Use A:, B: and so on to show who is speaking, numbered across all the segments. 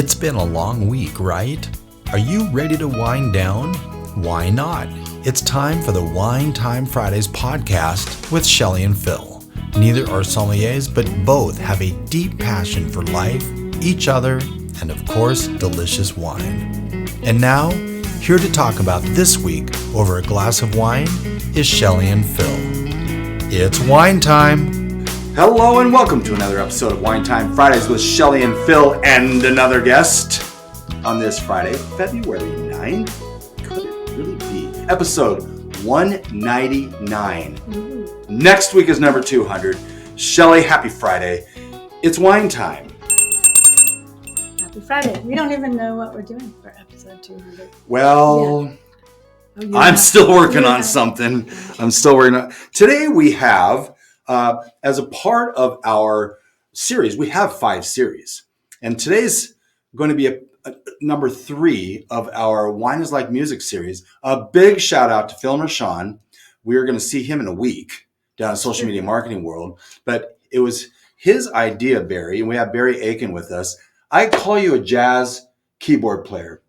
A: It's been a long week, right? Are you ready to wind down? Why not? It's time for the Wine Time Fridays podcast with Shelley and Phil. Neither are sommeliers, but both have a deep passion for life, each other, and of course, delicious wine. And now, here to talk about this week over a glass of wine is Shelley and Phil. It's wine time!
B: Hello and welcome to another episode of Wine Time Fridays with Shelley and Phil and another guest on this Friday, February 9th. Could it really be? Episode 199. Next week is number 200. Shelley, happy Friday. It's wine time.
C: Happy Friday. We don't even know what we're doing for episode 200.
B: Well, yeah. I'm still working on something. Today we have... as a part of our series, we have 5 series. And today's going to be a number 3 of our Wine is Like Music series. A big shout out to Phil Mershon. We're going to see him in a week down at Social Media Marketing World. But it was his idea, Barry, and we have Barry Aiken with us. I call you a jazz keyboard player.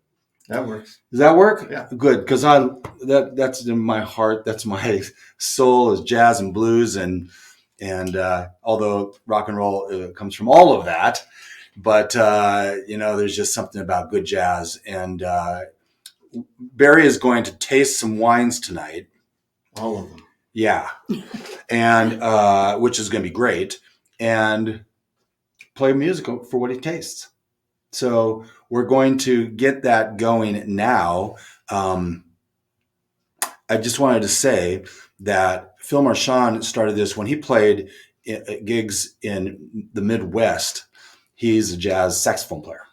D: That works.
B: Does that work?
D: Yeah.
B: Good, because that's in my heart. That's my soul is jazz and blues and although rock and roll comes from all of that, but there's just something about good jazz. And Barry is going to taste some wines tonight.
D: All of them.
B: Yeah, and which is going to be great, and play music for what he tastes. So we're going to get that going now. I just wanted to say that Phil Mershon started this when he played gigs in the Midwest. He's a jazz saxophone player.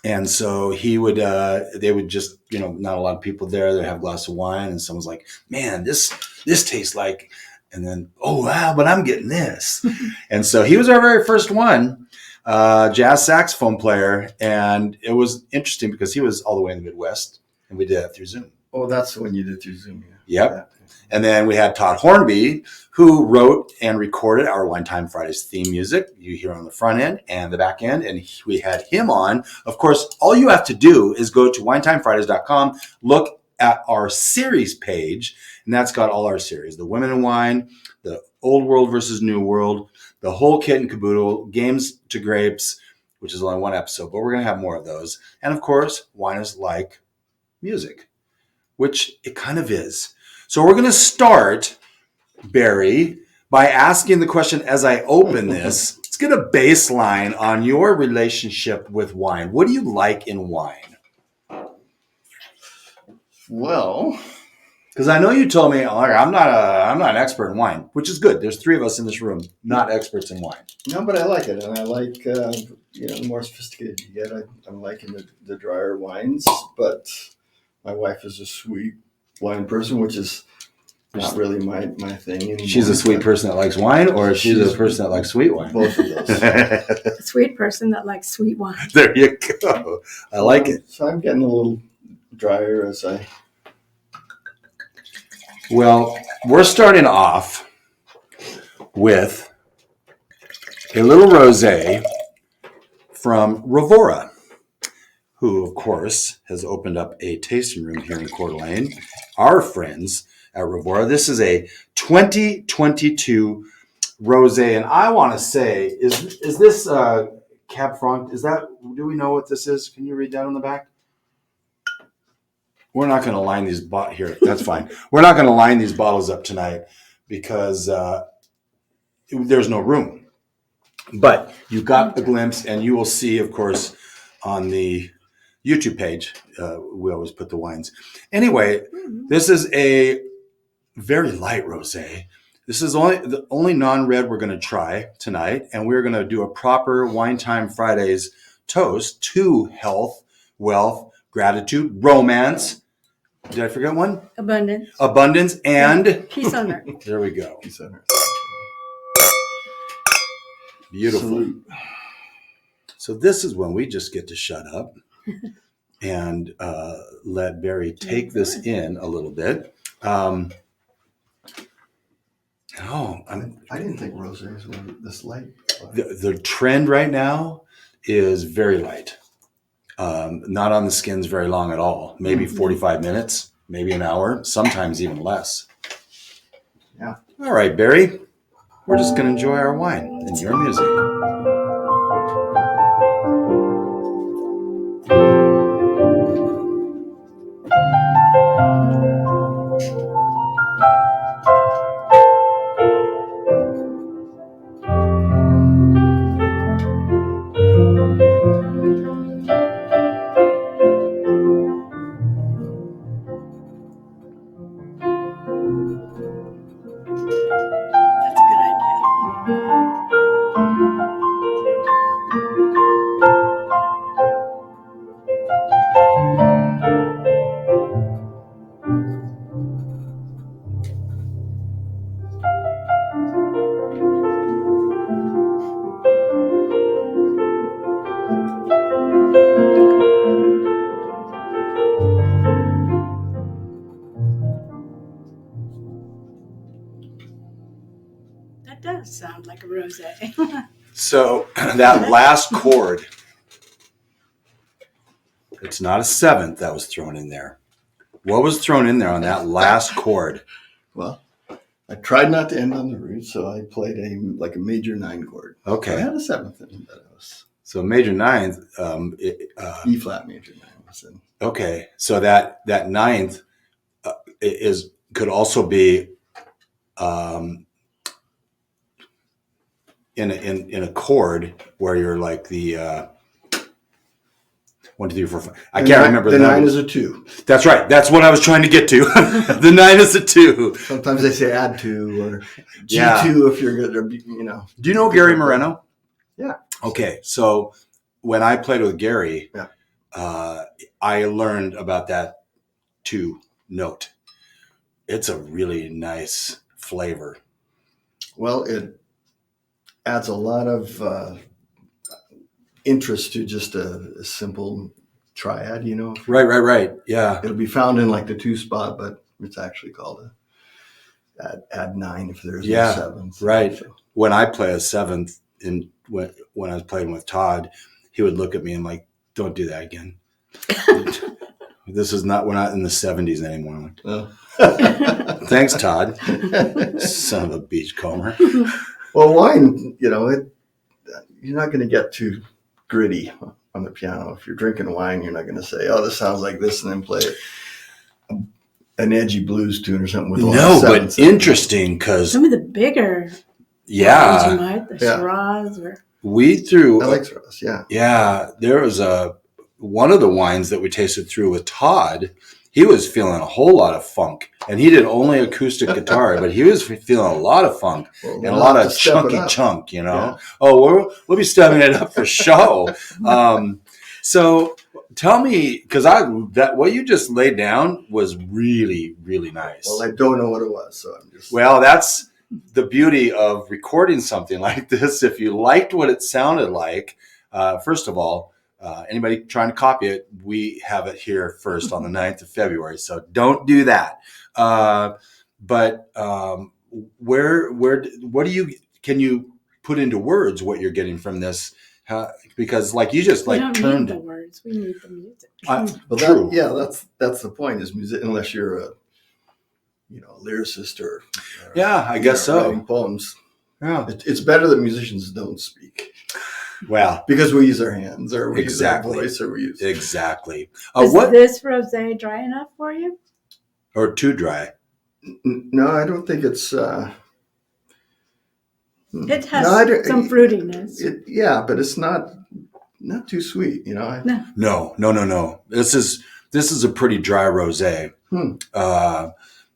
B: And so they would just, not a lot of people there. They have a glass of wine and someone's like, man, this tastes like, and then, oh, wow, but I'm getting this. And so he was our very first one, jazz saxophone player. And it was interesting because he was all the way in the Midwest and we did that through Zoom.
D: Oh, that's when you did through Zoom. Yeah.
B: Yep.
D: Yeah.
B: And then we had Todd Hornby, who wrote and recorded our Wine Time Fridays theme music. You hear on the front end and the back end. And we had him on. Of course, all you have to do is go to winetimefridays.com, look at our series page, and that's got all our series. The Women in Wine, the Old World versus New World, the whole kit and caboodle, Games to Grapes, which is only one episode, but we're going to have more of those. And of course, Wine is Like Music, which it kind of is. So we're going to start, Barry, by asking the question as I open this. Let's get a baseline on your relationship with wine. What do you like in wine?
D: Well,
B: because I know you told me I'm not an expert in wine, which is good. There's 3 of us in this room, not experts in wine.
D: no, but I like it, and I like the more sophisticated you get. I'm liking the drier wines, but my wife is a sweet wine person, which is not really my thing anymore.
B: She's a sweet person that likes wine, or she's a person that likes sweet wine?
D: Both of those.
C: A sweet person that likes sweet wine.
B: There you go. I like it.
D: So I'm getting a little drier as I...
B: Well, we're starting off with a little rosé from Rivaura, who, of course, has opened up a tasting room here in Coeur d'Alene. Our friends at Rivaura. This is a 2022 rosé, and I want to say, is this Cab Franc? Do we know what this is? Can you read that on the back? We're not going to line these here. That's fine. We're not going to line these bottles up tonight because there's no room. But you got a glimpse, and you will see, of course, on the YouTube page. We always put the wines. Anyway, this is a very light rosé. This is the only non-red we're going to try tonight, and we're going to do a proper Wine Time Fridays toast to health, wealth, gratitude, romance. Did I forget one? Abundance and
C: peace on earth.
B: There we go.
D: Peace on earth.
B: Beautiful.
D: Salute.
B: So this is when we just get to shut up and let Barry take this in a little bit. I
D: didn't think rosés were this light.
B: The trend right now is very light. Not on the skins very long at all. Maybe 45 minutes, maybe an hour, sometimes even less.
D: Yeah.
B: All right, Barry. We're just going to enjoy our wine and your music.
C: That's a good idea. That does sound like a rosé.
B: So that last chord, it's not a seventh that was thrown in there. What was thrown in there on that last chord?
D: Well, I tried not to end on the root, so I played a major 9 chord.
B: Okay.
D: So I had a seventh in, but it was
B: So major ninth.
D: E flat major 9 was in.
B: Okay. So that ninth could also be in a chord where you're like the 1, 2, 3, 4, 5. I can't remember
D: the
B: the
D: 9 is a 2.
B: That's right. That's what I was trying to get to. The 9 is a 2.
D: Sometimes they say add 2 or G2
B: Yeah.
D: if you're good. Or,
B: Do you know Gary Moreno?
D: Yeah.
B: Okay. So when I played with Gary,
D: Yeah.
B: I learned about that 2 note. It's a really nice flavor.
D: Well, it adds a lot of interest to just a simple triad,
B: Right. Yeah.
D: It'll be found in like the 2 spot, but it's actually called add 9 if there's no seventh.
B: Right.
D: So.
B: When I play a seventh, when I was playing with Todd, he would look at me and like, "Don't do that again." We're not in the 70s anymore. I'm like,
D: Oh.
B: Thanks, Todd. Son of a beachcomber.
D: Well, wine, you're not going to get too gritty on the piano. If you're drinking wine, you're not going to say, "Oh, this sounds like this," and then play an edgy blues tune or something with a lot of
B: No, but
D: sevenths in it.
B: interesting because
C: Some of the bigger ones you might, the Shiraz or
B: we threw.
D: I like Shiraz, yeah.
B: Yeah, there was one of the wines that we tasted through with Todd. He was feeling a whole lot of funk, and he did only acoustic guitar, but he was feeling a lot of funk and a lot of chunky chunk.
D: Yeah.
B: Oh, we'll be stepping it up for show. So tell me, because what you just laid down was really, really nice.
D: Well, I don't know what it was, so I'm just.
B: Well, that's the beauty of recording something like this. If you liked what it sounded like, first of all, anybody trying to copy it, we have it here first on the 9th of February. So don't do that. But can you put into words what you're getting from this? Because like you just
C: we
B: like
C: don't
B: turned
C: need the words, we need the music.
B: True.
D: That's the point is music, unless you're a lyricist or
B: I guess so.
D: writing poems.
B: Yeah.
D: It's better that musicians don't speak.
B: Well,
D: because we use our hands or we
B: exactly.
D: use our voice or we use
B: exactly.
C: Is this rosé dry enough for you?
B: Or too dry?
D: No, I don't think it's.
C: It has some fruitiness.
D: But it's not too sweet,
B: No. This is a pretty dry rosé.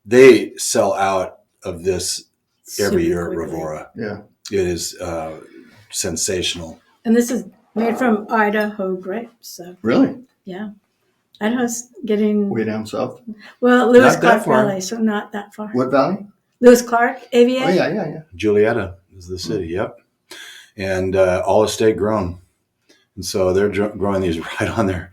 B: They sell out of this every year at Rivaura.
D: Yeah,
B: it is sensational.
C: And this is made from Idaho grapes. So
D: really,
C: yeah, Idaho's getting
D: way down south.
C: Well, Lewis Clark Valley, so not that far.
D: What valley?
C: Lewis Clark, AVA.
D: Oh yeah.
B: Julietta is the city. Yep, and all estate grown, and so they're growing these right on there.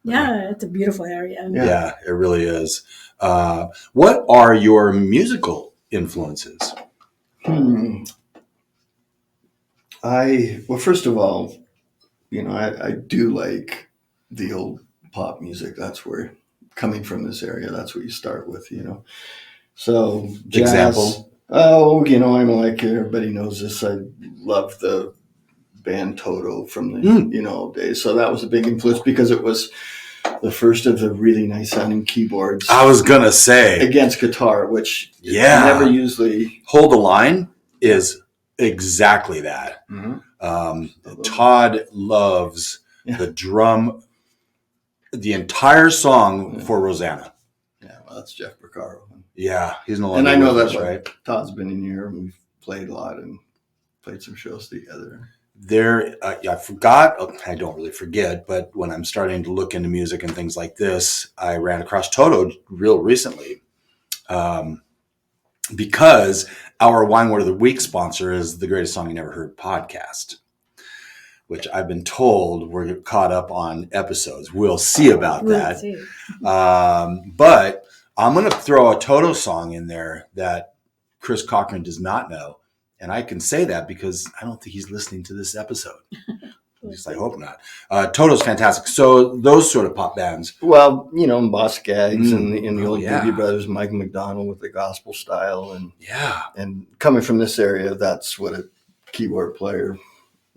C: Yeah, it's a beautiful area.
B: Yeah, it really is. What are your musical influences?
D: Well, first of all, I do like the old pop music. That's where, coming from this area, that's what you start with, So jazz,
B: Example?
D: Oh, I'm like, everybody knows this. I love the band Toto from the old days. So that was a big influence because it was the first of the really nice sounding keyboards.
B: I was gonna say
D: against guitar, which
B: never
D: usually
B: Hold the Line is exactly that. Todd loves the drum, the entire song for Rosanna.
D: Yeah, well, that's Jeff Porcaro.
B: Yeah, he's no longer.
D: And I know
B: with us,
D: that
B: right?
D: Todd's been in here and we've played a lot and played some shows together.
B: I forgot. I don't really forget, but when I'm starting to look into music and things like this, I ran across Toto real recently, because our Wine Word of the Week sponsor is the Greatest Song You Never Heard podcast, which I've been told we're caught up on episodes. We'll see about that.
C: See.
B: But I'm going to throw a Toto song in there that Chris Cochran does not know. And I can say that because I don't think he's listening to this episode. At least I hope not. Toto's fantastic. So those sort of pop bands.
D: Well, Boss Gags and the old
B: yeah.
D: Doobie Brothers, Mike McDonald with the gospel style. And coming from this area, that's what a keyboard player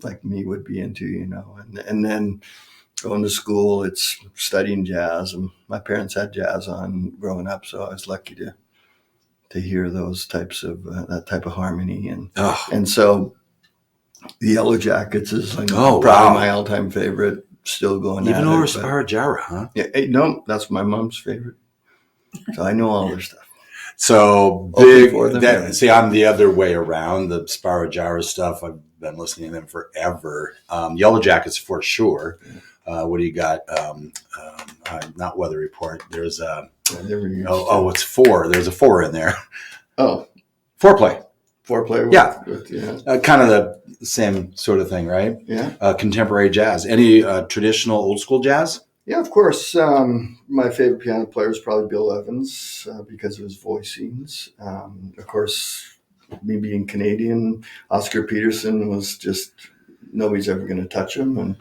D: like me would be into, And then going to school, it's studying jazz. And my parents had jazz on growing up, so I was lucky to hear those types of that type of harmony, and so the Yellow Jackets is like probably my all-time favorite. Still going
B: even over Spyro Gyra, huh?
D: Yeah, no, that's my mom's favorite. So I know all their stuff.
B: So big. See, I'm the other way around. The Spyro Gyra stuff, I've been listening to them forever. Yellow Jackets for sure. What do you got? Not Weather Report. There's it's 4. There's a 4 in there.
D: Oh,
B: Foreplay.
D: With
B: Kind of the same sort of thing, right?
D: Yeah.
B: Contemporary jazz. Any traditional old school jazz?
D: Yeah, of course. My favorite piano player is probably Bill Evans because of his voicings. Of course, me being Canadian, Oscar Peterson was just nobody's ever going to touch him,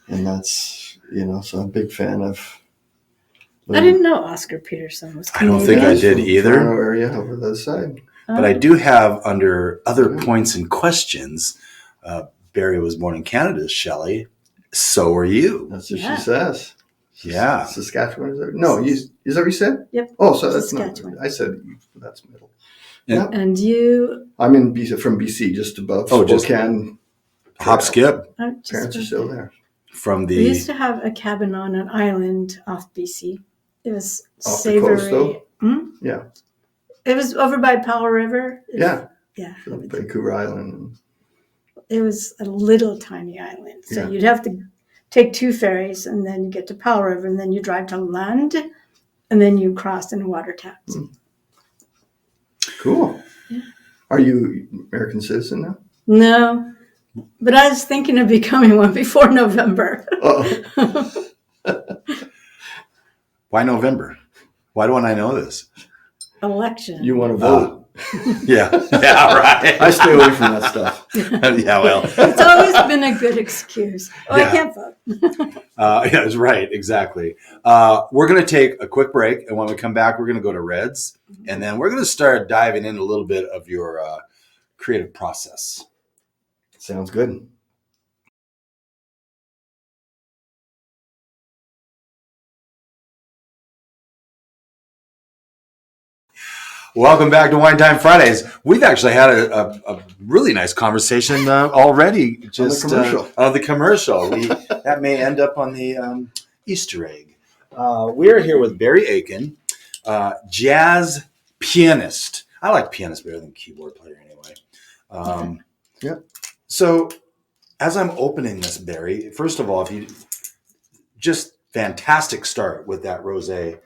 D: and that's so I'm a big fan of.
C: I didn't know Oscar Peterson was Canadian.
B: I don't think I did either.
D: Toronto area over that side.
B: But I do have under other points and questions. Barry was born in Canada, Shelley. So are you.
D: That's what she says.
B: Yeah.
D: Saskatchewan. Is that? No, is that what you said?
C: Yep.
D: Oh, so that's
C: Saskatchewan.
D: I said that's middle.
B: Yeah.
C: And you?
D: I'm in BC, from BC, just above Spokane.
B: Hop skip.
D: Parents are still there.
C: We used to have a cabin on an island off BC. It was
D: off
C: savory.
D: The coast, though? Yeah.
C: It was over by Powell River.
D: Yeah.
C: Vancouver
D: Island.
C: It was a little tiny island. So you'd have to take 2 ferries and then you get to Powell River and then you drive to land and then you cross in water taps.
D: Cool.
C: Yeah.
D: Are you American citizen now?
C: No. But I was thinking of becoming one before November.
B: Why November? Why don't I know this?
C: Election.
D: You want to vote?
B: Yeah, right.
D: I stay away from that stuff.
B: Yeah, well.
C: It's always been a good excuse. I can't vote.
B: That's right, exactly. We're going to take a quick break, and when we come back, we're going to go to Reds, and then we're going to start diving into a little bit of your creative process.
D: Sounds good.
B: Welcome back to Wine Time Fridays. We've actually had a really nice conversation already. Just
D: on the commercial.
B: The commercial. That may end up on the Easter egg. We are here with Barry Aiken, jazz pianist. I like pianist better than keyboard player anyway.
D: Yeah.
B: So as I'm opening this, Barry, first of all, if you just fantastic start with that rosé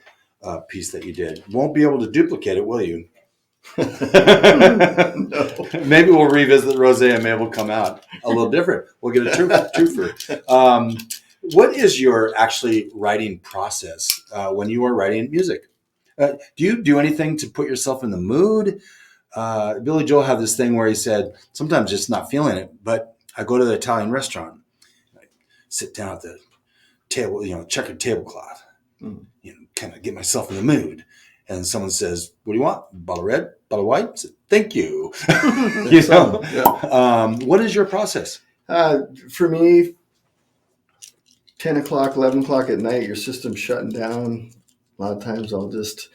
B: piece that you did. Won't be able to duplicate it, will you?
D: No.
B: Maybe we'll revisit the rosé and maybe it'll come out a little different. We'll get a twofer. What is your actually writing process when you are writing music? Do you do anything to put yourself in the mood? Billy Joel had this thing where he said, sometimes just not feeling it, but I go to the Italian restaurant, I sit down at the checkered tablecloth, kind of get myself in the mood. And someone says, "What do you want? Bottle of red, bottle of white?" I said, "Thank you." What is your process?
D: For me, 10 o'clock, 11 o'clock at night, your system's shutting down. A lot of times I'll just,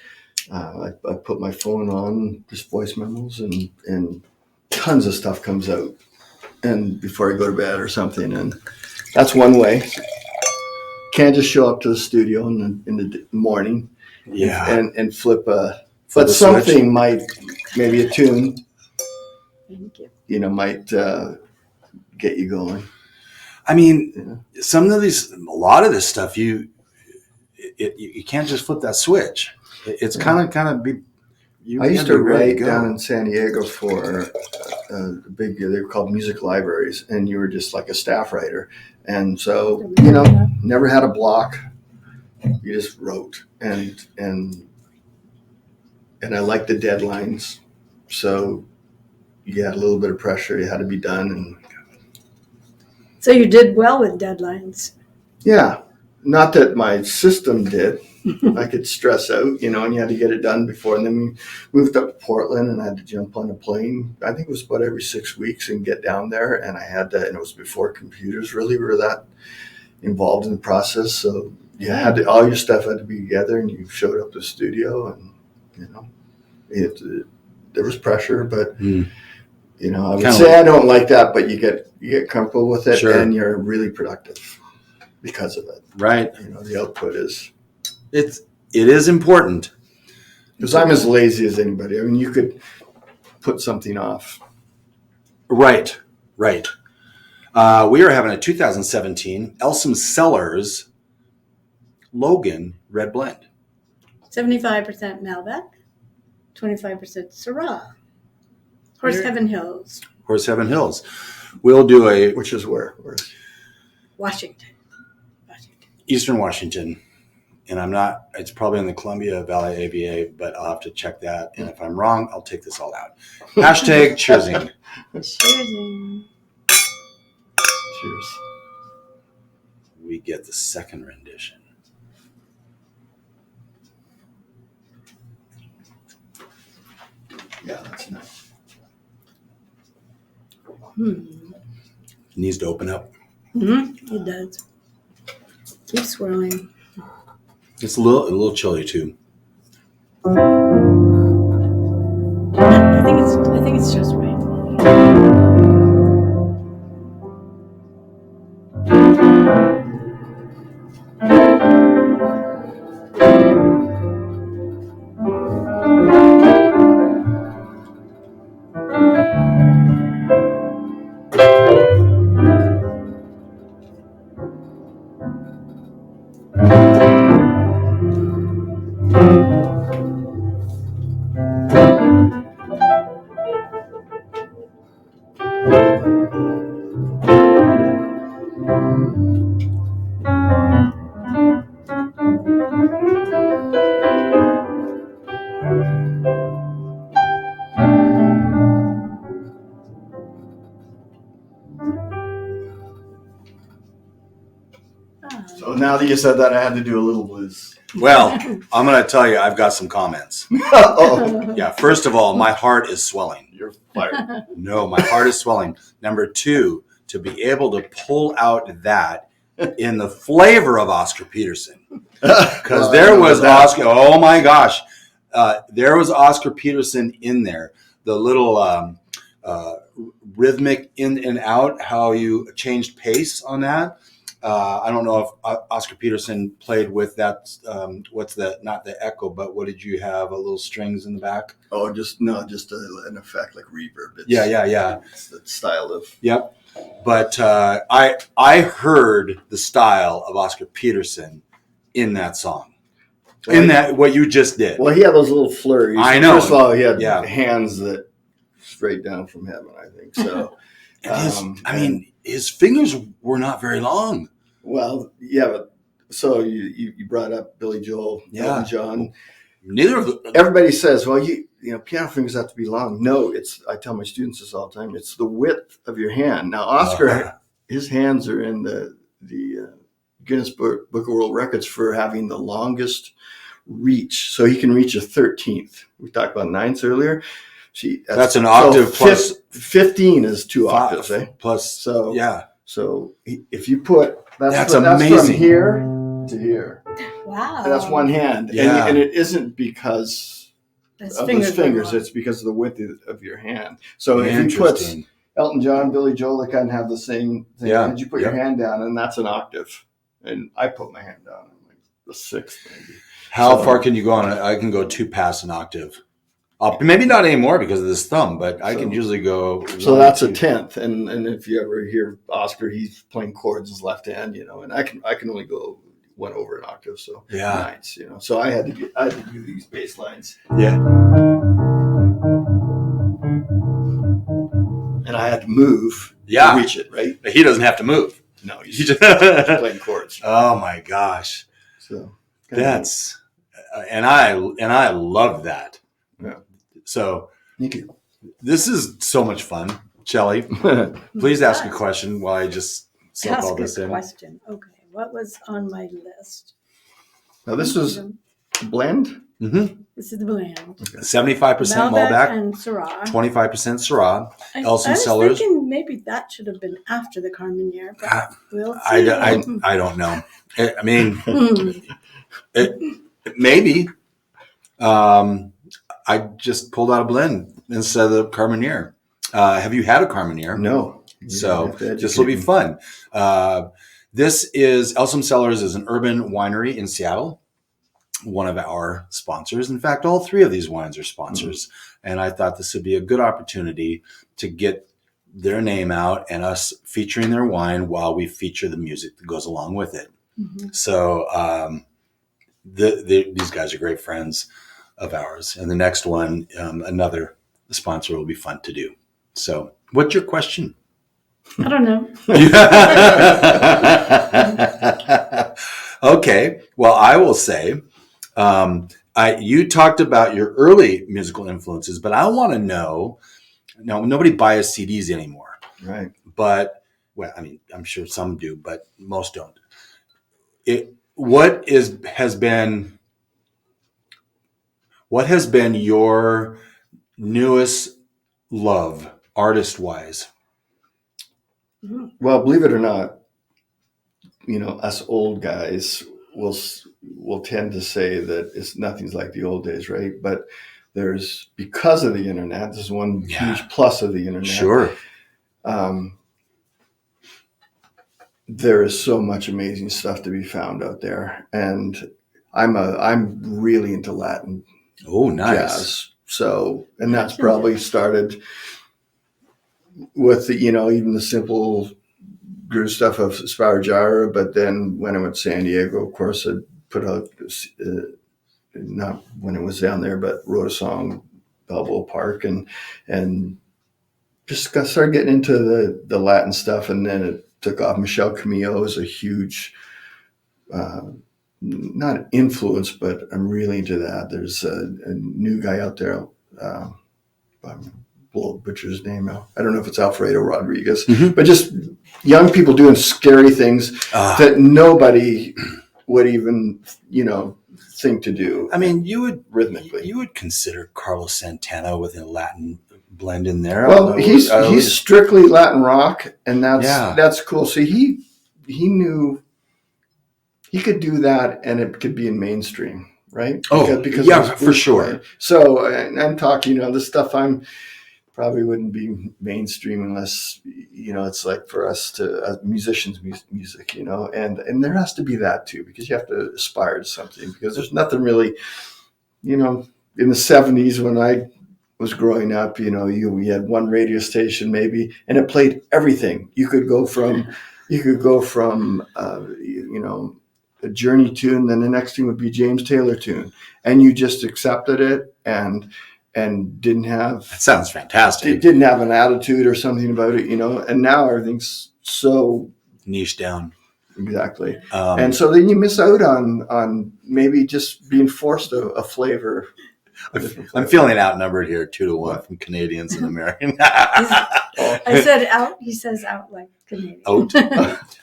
D: I put my phone on, just voice memos, and tons of stuff comes out. And before I go to bed or something. And that's one way. Can't just show up to the studio in the morning and flip but something switch. Maybe a tune, might get you going.
B: I mean, a lot of this stuff, you can't just flip that switch. It's kind of be.
D: I used to write down in San Diego for they were called music libraries, and you were just like a staff writer. And so, never had a block. You just wrote, and I liked the deadlines. So you had a little bit of pressure. You had to be done. And
C: so you did well with deadlines.
D: Yeah. Not that my system did. I could stress out, and you had to get it done before. And then we moved up to Portland, and I had to jump on a plane. I think it was about every 6 weeks and get down there. And I had to, and it was before computers really were that involved in the process. So you had to, all your stuff had to be together, and you showed up to the studio, and there was pressure, but I would say I don't like that, but you get comfortable with it, and you're really productive because of it.
B: Right.
D: The output is.
B: It is important.
D: Because I'm as lazy as anybody. I mean, you could put something off.
B: Right. We are having a 2017 Elsom Cellars Logan Red Blend.
C: 75% Malbec, 25% Syrah. Horsehaven Hills.
B: We'll do
D: Which is where?
C: Washington.
B: Eastern Washington. And it's probably in the Columbia Valley AVA, but I'll have to check that. And if I'm wrong, I'll take this all out. Hashtag cheersing.
C: Cheersing.
D: Cheers.
B: We get the second rendition.
D: Yeah, that's nice.
B: It needs to open up.
C: It does. Keep swirling.
B: It's a little chilly too.
C: I think it's just right.
D: So now that you said that, I had to do a little blues.
B: Well, I'm going to tell you, I've got some comments.
D: Oh,
B: Yeah, first of all, my heart is swelling.
D: you're fired.
B: No, my heart is swelling. Number two, to be able to pull out that in the flavor of Oscar Peterson. Because there was Oscar, oh my gosh. There was Oscar Peterson in there. The little rhythmic in and out, how you changed pace on that. I don't know if Oscar Peterson played with that. Not the echo, but what did you have? A little strings in the back?
D: Oh, just an effect like reverb.
B: Yeah.
D: It's the style of.
B: Yep. But I heard the style of Oscar Peterson in that song. Well, what you just did.
D: Well, he had those little flurries.
B: I know.
D: First of all, he had hands that straight down from heaven, I think. So,
B: his fingers were not very long.
D: Well, yeah, but so you brought up Billy Joel, Elton John.
B: Neither of them.
D: Everybody says, well, piano fingers have to be long. No, I tell my students this all the time. It's the width of your hand. Now, Oscar, his hands are in the Guinness Book of World Records for having the longest reach. So he can reach a 13th. We talked about ninths earlier. See,
B: that's an octave plus
D: 15 is 2 octaves, eh?
B: Plus,
D: so
B: yeah.
D: So if you put that's
B: amazing.
D: from here to here.
C: Wow.
D: And that's one hand.
B: Yeah.
D: And it isn't because
C: His
D: of his fingers.
C: were
D: It's because of the width of your hand. So if you put
B: Interesting.
D: Elton John, Billy Joel, they kind of have the same thing.
B: Yeah.
D: And you put your hand down, and that's an octave. And I put my hand down, like the 6th maybe.
B: How far can you go on it? I can go 2 past an octave. Maybe not anymore because of this thumb, but I can usually go.
D: So that's a 10th. And if you ever hear Oscar, he's playing chords his left hand, and I can only go 1 over an octave. So ninths, So I had to do these bass lines.
B: Yeah.
D: And I had to move to reach it, right?
B: He doesn't have to move.
D: No, he's just playing chords.
B: Oh my gosh.
D: So
B: that's and I love that.
D: Yeah.
B: So
D: thank you.
B: This is so much fun. Shelley, please ask a question while I just suck all this in.
C: Question. Okay. What was on my list?
D: Now this is blend.
B: Mm-hmm.
C: This is the blend.
B: 75% Malbec
C: and Syrah.
B: 25% Syrah. Elsom
C: I was
B: Cellars.
C: thinking maybe that should have been after the Carmenere, but we'll see.
B: I don't know. I mean, maybe. I just pulled out a blend instead of the Carmenere. Have you had a Carmenere?
D: No.
B: So this will be fun. This is Elsom Cellars is an urban winery in Seattle, one of our sponsors. In fact, all 3 of these wines are sponsors. Mm-hmm. And I thought this would be a good opportunity to get their name out and us featuring their wine while we feature the music that goes along with it. Mm-hmm. So these guys are great friends of ours. And the next one, another sponsor will be fun to do. So what's your question?
C: I don't know.
B: Okay. Well, I will say, you talked about your early musical influences, but I want to know, nobody buys CDs anymore.
D: Right.
B: But, well, I mean, I'm sure some do, but most don't. What has been your newest love, artist-wise?
D: Well, believe it or not, us old guys will tend to say that nothing's like the old days, right? But because of the internet, this is one huge plus of the internet.
B: Sure.
D: There is so much amazing stuff to be found out there, and I'm really into Latin.
B: Oh, nice.
D: Jazz. So, and that's probably started with even the simple groove stuff of Sparajara, but then when I went to San Diego, of course, I put out, not when it was down there, but wrote a song, Balboa Park, and just started getting into the Latin stuff, and then it took off. Michel Camillo is a huge, not influence, but I'm really into that. There's a new guy out there, butcher his name out. I don't know if it's Alfredo Rodriguez, but just young people doing scary things that nobody would even, think to do.
B: I mean, you would consider Carlos Santana with a Latin blend in there.
D: Well, he's strictly Latin rock, and that's cool. So he knew he could do that, and it could be in mainstream, right? Because
B: for sure.
D: So I'm talking, this stuff probably wouldn't be mainstream unless, it's like for us to musicians music, and there has to be that too, because you have to aspire to something, because there's nothing really, in the 70s when I was growing up, we had one radio station maybe, and it played everything. You could go from a Journey tune, then the next thing would be James Taylor tune, and you just accepted it and didn't have.
B: That sounds fantastic.
D: It didn't have an attitude or something about it, and now everything's so
B: niche down.
D: Exactly. And so then you miss out on maybe just being forced a flavor.
B: I'm feeling outnumbered here, 2-1 from Canadians and Americans.
C: I said out. He says out like Canadian.
B: Out.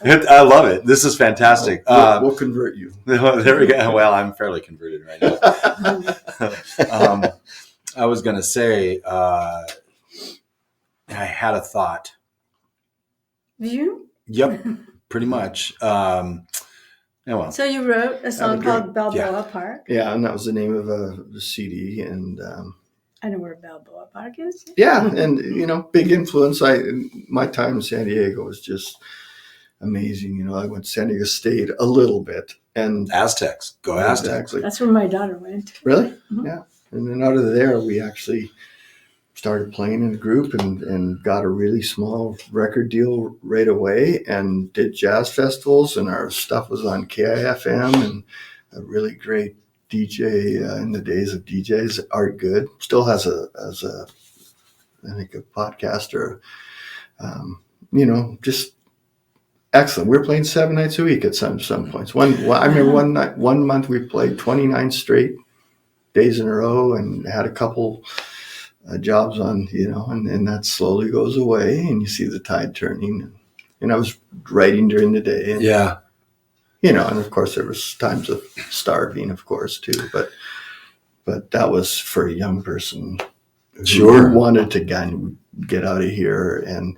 B: I love it. This is fantastic.
D: We'll convert you.
B: There we go. Well, I'm fairly converted right now. I was going to say, I had a thought.
C: You?
B: Yep, pretty much. Yeah, well,
C: So you wrote a song called Balboa Park.
D: Yeah, and that was the name of a CD, and
C: I know where Balboa Park is.
D: yeah, and big influence. My time in San Diego was just amazing. I went to San Diego State a little bit, and
B: Aztecs. Go Aztecs.
D: Exactly.
C: That's where my daughter went.
D: Really?
C: Mm-hmm.
D: Yeah. And then out of there, we actually started playing in a group and got a really small record deal right away and did jazz festivals, and our stuff was on KIFM, and a really great DJ in the days of DJs, Art Good, still has I think a podcast or, just excellent. We were playing 7 nights a week at some points. I remember one month we played 29 straight days in a row and had a couple jobs on, and that slowly goes away and you see the tide turning. And I was writing during the day. And,
B: Yeah.
D: and of course there was times of starving, of course, too. But that was for a young person who wanted to get out of here and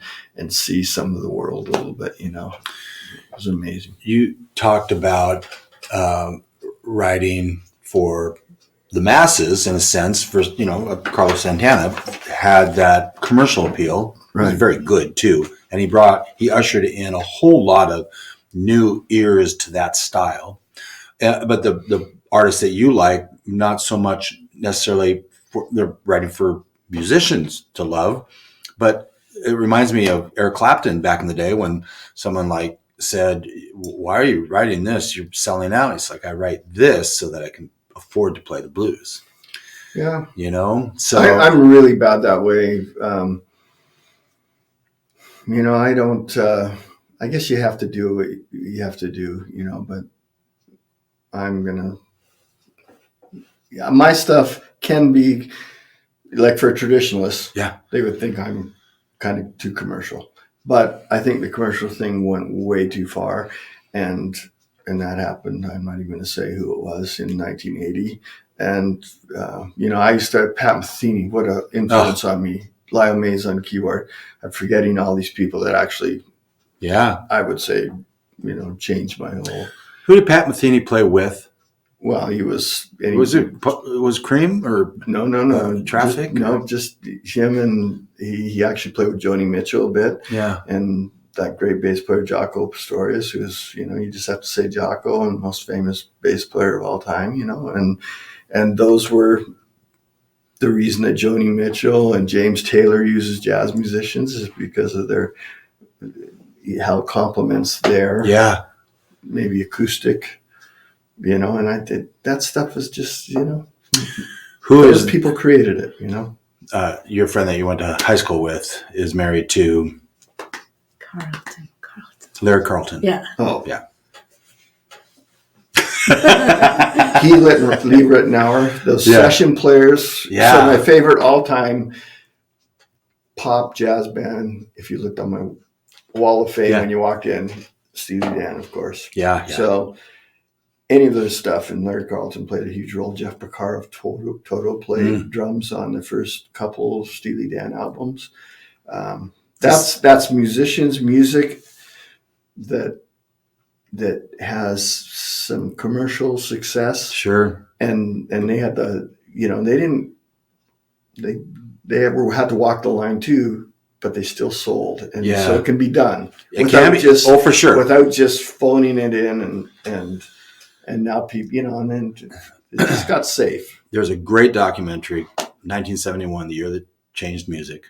D: see some of the world a little bit, It was amazing.
B: You talked about writing for the masses, in a sense, for Carlos Santana had that commercial appeal. Right. It was very good too, and he ushered in a whole lot of new ears to that style. But the artists that you like, not so much necessarily they're writing for musicians to love, but it reminds me of Eric Clapton back in the day when someone said, "Why are you writing this? You're selling out." He's like, "I write this so that I can afford to play the blues."
D: Yeah.
B: So
D: I'm really bad that way. I don't, I guess you have to do what you have to do, but my stuff can be like for a traditionalist.
B: Yeah.
D: They would think I'm kind of too commercial, but I think the commercial thing went way too far. And that happened. I'm not even going to say who it was in 1980. And, I used to have Pat Metheny, what an influence on me. Lyle Mays on keyboard. I'm forgetting all these people that actually, I would say, changed my whole.
B: Who did Pat Metheny play with?
D: Well, he was.
B: Was Cream or
D: no
B: Traffic?
D: Just him, and he actually played with Joni Mitchell a bit.
B: Yeah,
D: and that great bass player Jaco Pastorius, who's you just have to say Jaco, and most famous bass player of all time. And those were the reason that Joni Mitchell and James Taylor uses jazz musicians is because of how complements their maybe acoustic. And I did that stuff is just, those people created it,
B: Your friend that you went to high school with is married to
C: Carlton.
B: Larry Carlton.
C: Yeah.
D: Oh,
B: yeah.
D: He Lee Rittenauer, those session players.
B: Yeah.
D: So my favorite all-time pop jazz band, if you looked on my wall of fame when you walked in, Steely Dan, of course.
B: Yeah.
D: So any of their stuff, and Larry Carlton played a huge role. Jeff Becker of Toto played drums on the first couple of Steely Dan albums. That's musicians' music that has some commercial success.
B: Sure.
D: And they had they had to walk the line too, but they still sold. And so it can be done.
B: It can be. For sure.
D: Without just phoning it in and now people, and then it just got safe.
B: There's a great documentary, 1971, the year that changed music.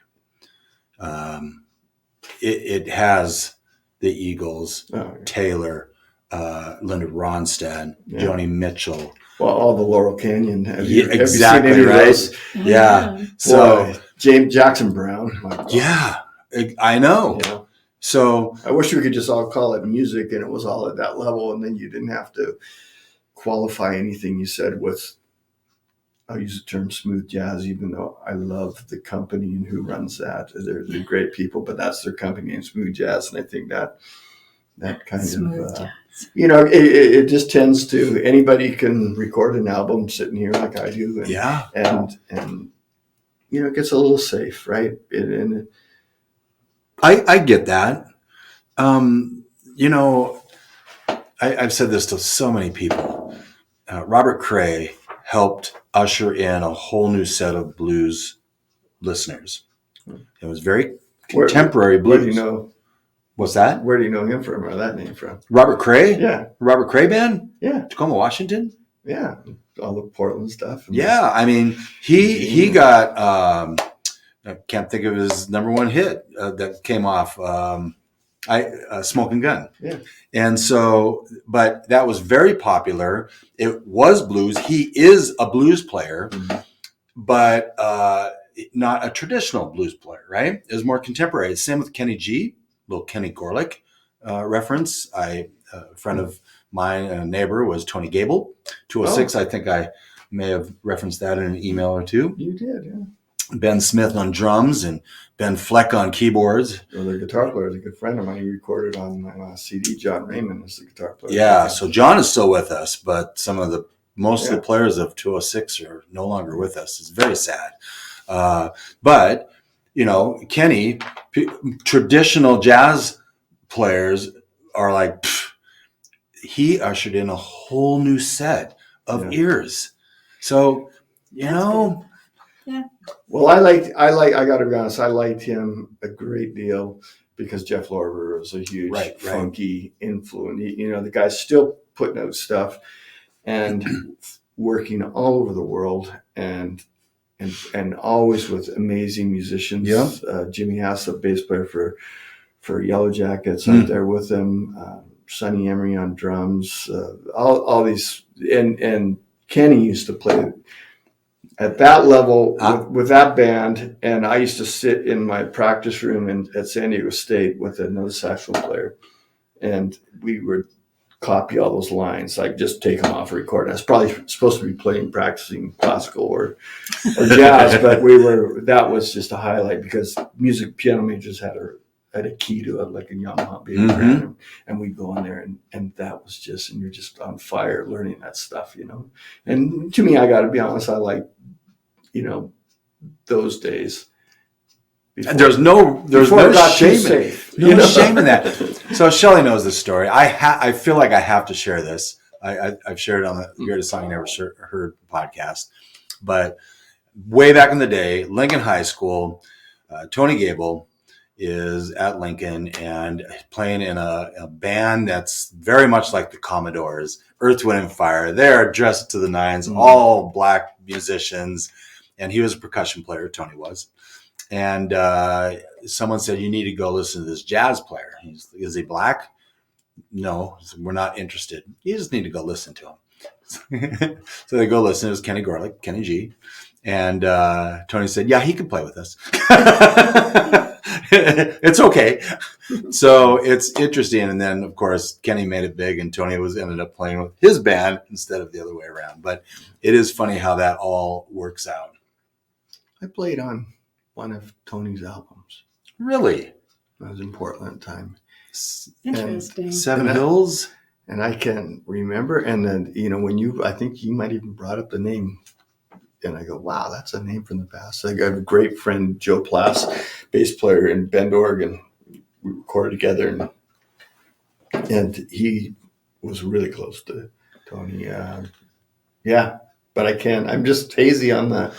B: It has the Eagles, Taylor, Linda Ronstadt, Joni Mitchell.
D: Well, all the Laurel Canyon. Have
B: you seen any of those? Yeah.
D: So James Jackson Brown.
B: Yeah, I know. So
D: I wish we could just all call it music and it was all at that level, and then you didn't have to qualify anything you said with, I'll use the term smooth jazz, even though I love the company and who runs that. They're great people, but that's their company name, Smooth Jazz. And I think that, that kind
C: Smooth
D: of,
C: jazz.
D: it just tends to, anybody can record an album sitting here like I do. And it gets a little safe, right?
B: I get that. I've said this to so many people. Robert Cray helped usher in a whole new set of blues listeners. It was very contemporary blues.
D: Where do you know?
B: What's that?
D: Where do you know him from, or that name from?
B: Robert Cray?
D: Yeah.
B: Robert Cray Band?
D: Yeah.
B: Tacoma, Washington?
D: Yeah. All the Portland stuff.
B: Yeah. I mean, he got, I can't think of his number one hit that came off, Smoking Gun.
D: Yeah.
B: And so, but that was very popular. It was blues. He is a blues player, but not a traditional blues player, right? It was more contemporary. Same with Kenny G, little Kenny Gorlick reference. A friend of mine, a neighbor, was Tony Gable, 206. I think I may have referenced that in an email or two.
D: You did, yeah.
B: Ben Smith on drums and Ben Fleck on keyboards.
D: Well, the guitar player is a good friend of mine. He recorded on my last CD. John Raymond is the guitar player.
B: Yeah, so John is still with us, but most of the players of 206 are no longer with us. It's very sad. But, Kenny, traditional jazz players are like, he ushered in a whole new set of ears. So,
C: Yeah.
D: Well, I got to be honest, I liked him a great deal because Jeff Lorber was a huge funky influence. The guy's still putting out stuff and working all over the world and always with amazing musicians.
B: Yeah.
D: Jimmy Haslett, bass player for Yellow Jackets, out there with him. Sonny Emery on drums. All these, and Kenny used to play at that level with that band, and I used to sit in my practice room at San Diego State with another saxophone player, and we would copy all those lines, like just take them off a record. I was probably supposed to be practicing classical or jazz, but that was just a highlight because piano majors had a key to it, like a Yamaha baby grand, and we'd go in there and that was just, and you're just on fire learning that stuff, And to me, I got to be honest, I like, those days.
B: There's no shame shame in that. So Shelley knows this story. I feel like I have to share this. I've shared it on the Weirdest Song You Never Heard podcast. But way back in the day, Lincoln High School, Tony Gable is at Lincoln and playing in a band that's very much like the Commodores, Earth, Wind and Fire. They're dressed to the nines, all black musicians. And he was a percussion player, Tony was. And someone said, you need to go listen to this jazz player. Is he black? No, we're not interested. You just need to go listen to him. So they go listen. It was Kenny Gorlick, Kenny G. And Tony said, yeah, he can play with us. It's okay. So it's interesting. And then, of course, Kenny made it big and Tony ended up playing with his band instead of the other way around. But it is funny how that all works out.
D: I played on one of Tony's albums.
B: Really?
D: I was in Portland time.
C: Interesting.
B: Seven Hills?
D: And I can remember. And then, I think you might even brought up the name. And I go, wow, that's a name from the past. I got a great friend, Joe Plass, bass player in Bend, Oregon. We recorded together. And he was really close to Tony. But I'm just hazy on that.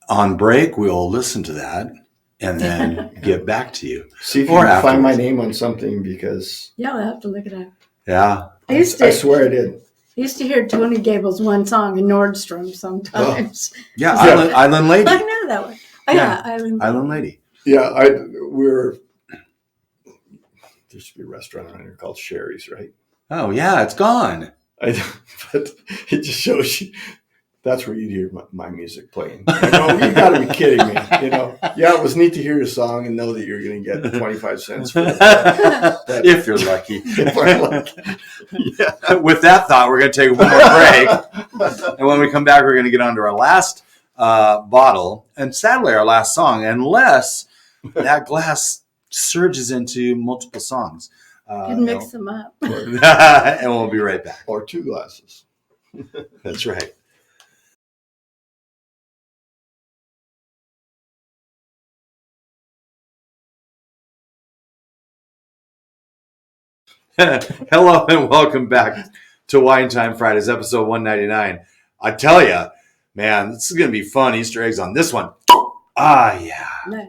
B: On break, we'll listen to that and then get back to you.
D: See if you can find my name on something because...
C: Yeah, I'll have to look it up.
B: Yeah.
C: I
D: swear I did.
C: I used to hear Tony Gable's one song in Nordstrom sometimes.
B: Oh. Yeah, Island Lady.
C: I know that one. Oh, yeah,
B: Island Lady.
D: Yeah, there used to be a restaurant around here called Sherry's, right?
B: Oh, yeah, it's gone.
D: But it just shows you... That's where you'd hear my music playing. I go, you got to be kidding me. Yeah, it was neat to hear your song and know that you're going to get 25 cents for it.
B: If you're lucky.
D: If I'm lucky.
B: Yeah. With that thought, we're going to take one more break. And when we come back, we're going to get on to our last bottle and sadly our last song, unless that glass surges into multiple songs.
C: You can mix them up.
B: And we'll be right back.
D: Or 2 glasses.
B: That's right. Hello and welcome back to Wine Time Fridays, episode 199. I tell you, man, this is going to be fun. Easter eggs on this one. Ah, yeah.
C: Nice.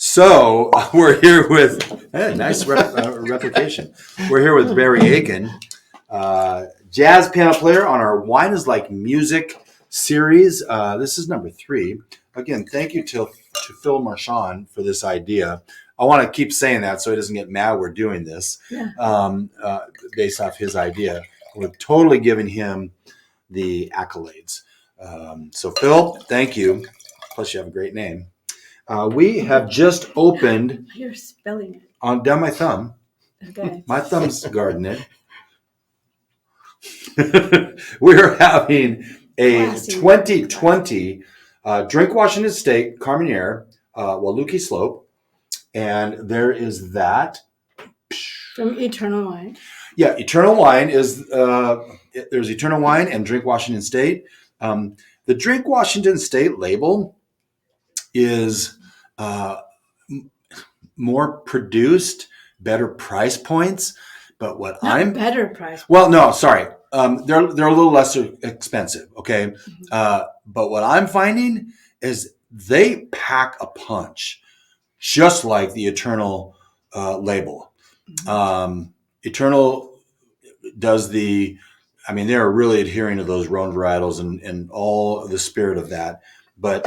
B: So we're here with nice replication. We're here with Barry Aiken, jazz piano player on our Wine is Like Music series. This is number 3. Again, thank you to Phil Mershon for this idea. I want to keep saying that so he doesn't get mad we're doing this based off his idea. We're totally giving him the accolades. So Phil, thank you. Plus you have a great name. We have just opened.
C: You're spelling it.
B: Down my thumb.
C: Okay.
B: My thumb's guarding it. We're having a
C: Classy.
B: 2020 Drink Washington State Carmenere Waluki Slope. And there is that.
C: From Eternal Wine.
B: Yeah, Eternal Wine is, there's Eternal Wine and Drink Washington State. The Drink Washington State label is more produced, better price points. But what
C: Not better price.
B: Well, no, sorry. They're a little less expensive, okay?
C: Mm-hmm.
B: But what I'm finding is they pack a punch, just like the Eternal label.
C: Mm-hmm.
B: Eternal does they're really adhering to those Rhone varietals and all the spirit of that. But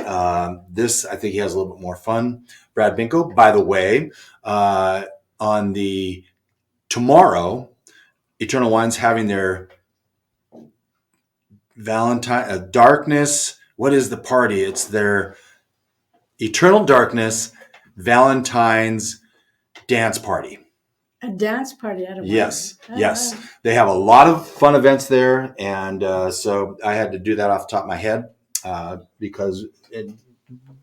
B: this, I think he has a little bit more fun. Brad Binko, by the way, on the tomorrow, Eternal Wine's having their Valentine Darkness. What is the party? It's their Eternal Darkness Valentine's dance party.
C: A dance party at a wine.
B: Yes. They have a lot of fun events there, and so I had to do that off the top of my head because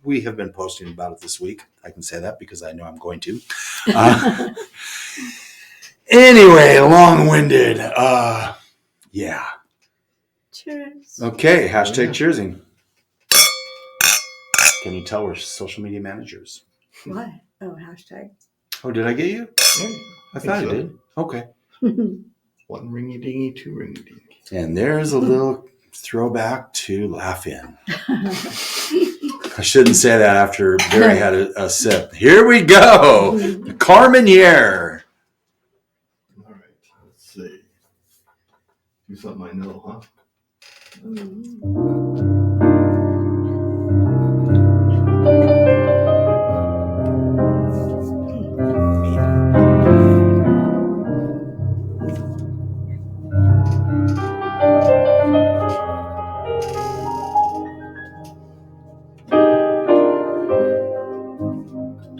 B: we have been posting about it this week. I can say that because I know I'm going to. Anyway, long-winded. Yeah.
C: Cheers.
B: Okay, hashtag cheersing. Can you tell we're social media managers?
C: What? Oh, hashtag.
B: Oh, did I get you?
D: Yeah,
B: I thought I did. Okay.
D: 1 ringy dingy, 2 ringy dingy.
B: And there's a little throwback to Laugh In. I shouldn't say that after Barry had a sip. Here we go. The Carmenere.
D: All right, let's see. Do something I know, huh?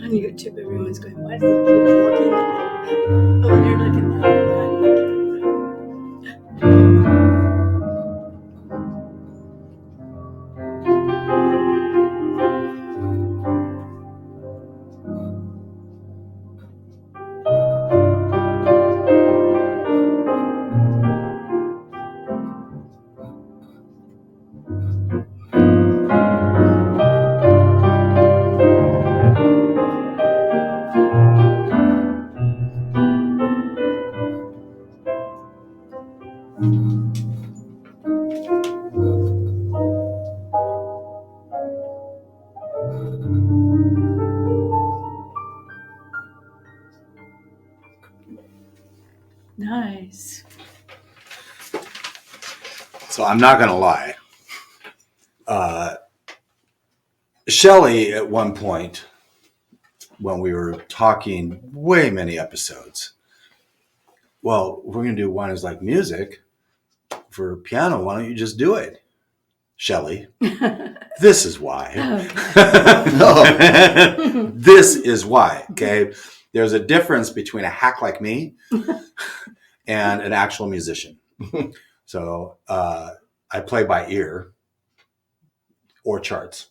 C: On YouTube, everyone's going, why does he keep looking at that? Oh, you're looking at that. Nice.
B: So I'm not going to lie. Shelley, at one point, when we were talking way many episodes, well, we're going to do Wine is Like Music for piano. Why don't you just do it? Shelley, this is why.
C: Okay.
B: This is why, okay? There's a difference between a hack like me and an actual musician. So I play by ear or charts.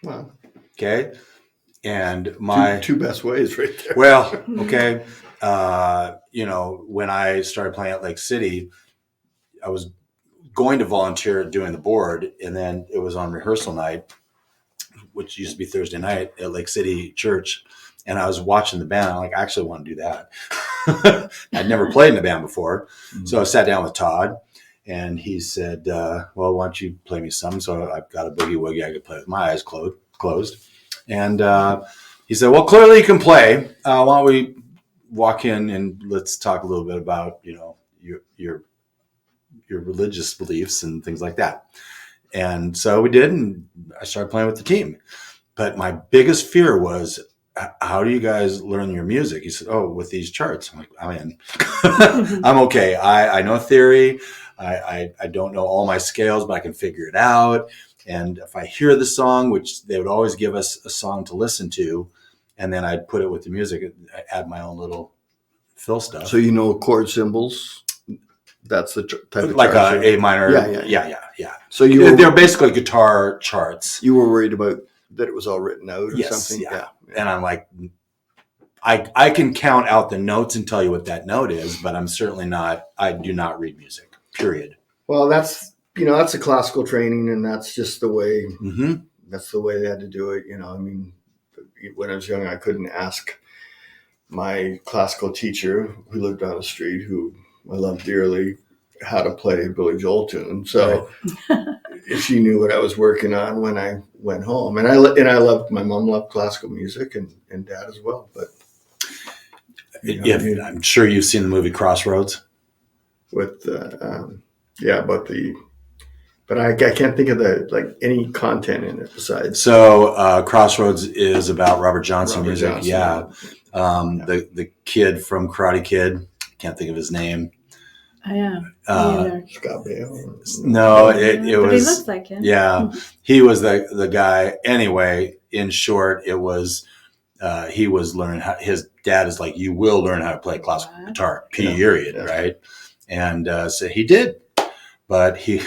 D: Well,
B: Okay. And my
D: two best ways right there.
B: well, okay. when I started playing at Lake City, I was going to volunteer doing the board, and then it was on rehearsal night, which used to be Thursday night at Lake City Church. And I was watching the band. I'm like, I actually want to do that. I'd never played in a band before. Mm-hmm. So I sat down with Todd, and he said, well, why don't you play me some? So I've got a boogie woogie I could play with my eyes closed. And he said, well, clearly you can play. Why don't we walk in and let's talk a little bit about, your religious beliefs and things like that. And so we did, and I started playing with the team. But my biggest fear was, how do you guys learn your music? He said, oh, with these charts. I'm like, I'm in. I'm okay. I know theory. I don't know all my scales, but I can figure it out. And if I hear the song, which they would always give us a song to listen to, and then I'd put it with the music, I add my own little Phil stuff.
D: So chord symbols? That's the type of
B: like
D: chart.
B: A minor. Yeah. So they're basically guitar charts.
D: You were worried about that it was all written out or something?
B: Yeah. And I'm like, I can count out the notes and tell you what that note is, but I'm certainly not, I do not read music, period.
D: Well, that's a classical training, and that's just the way, that's the way they had to do it. I mean, when I was young, I couldn't ask my classical teacher who lived on the street, who I loved dearly, how to play a Billy Joel tune. So she knew what I was working on when I went home. And I loved, my mom loved classical music, and dad as well. But
B: I'm sure you've seen the movie Crossroads.
D: With but I can't think of any content in it besides.
B: So Crossroads is about Robert Johnson music. Yeah. The kid from Karate Kid, can't think of his name.
C: Yeah.
D: Scott Bale.
B: No, it was.
C: But he looks like him.
B: Yeah, he was the guy. Anyway, in short, it was. He was learning how. His dad is like, you will learn how to play classical guitar. Period. Right, and so he did. But he,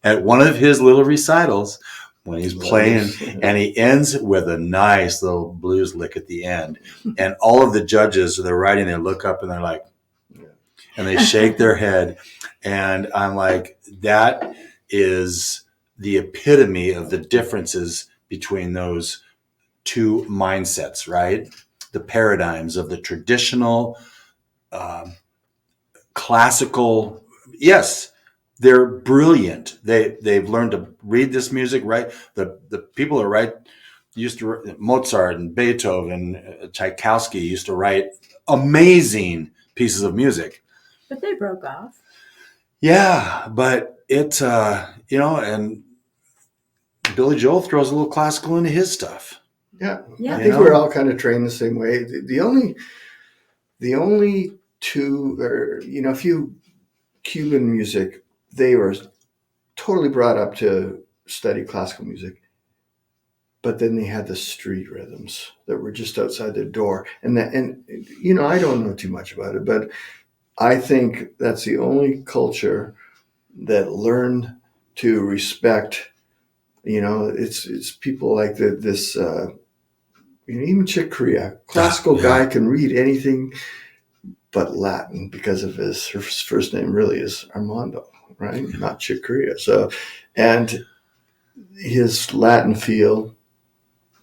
B: at one of his little recitals, when he's playing, and he ends with a nice little blues lick at the end, and all of the judges, they're writing, they look up and they're like. And they shake their head. And I'm like, that is the epitome of the differences between those two mindsets, right? The paradigms of the traditional, classical. Yes, they're brilliant. They've learned to read this music, right? The people who write used to, Mozart and Beethoven, Tchaikovsky used to write amazing pieces of music.
C: But they broke off.
B: Yeah, but it's and Billy Joel throws a little classical into his stuff.
D: Yeah. I think we're all kind of trained the same way. The only two, or a few Cuban music, they were totally brought up to study classical music, but then they had the street rhythms that were just outside the door, and I don't know too much about it, but I think that's the only culture that learned to respect, it's people like this, even Chick Corea, classical guy can read anything but Latin because of his first name really is Armando, right? Not Chick Corea. So, and his Latin feel,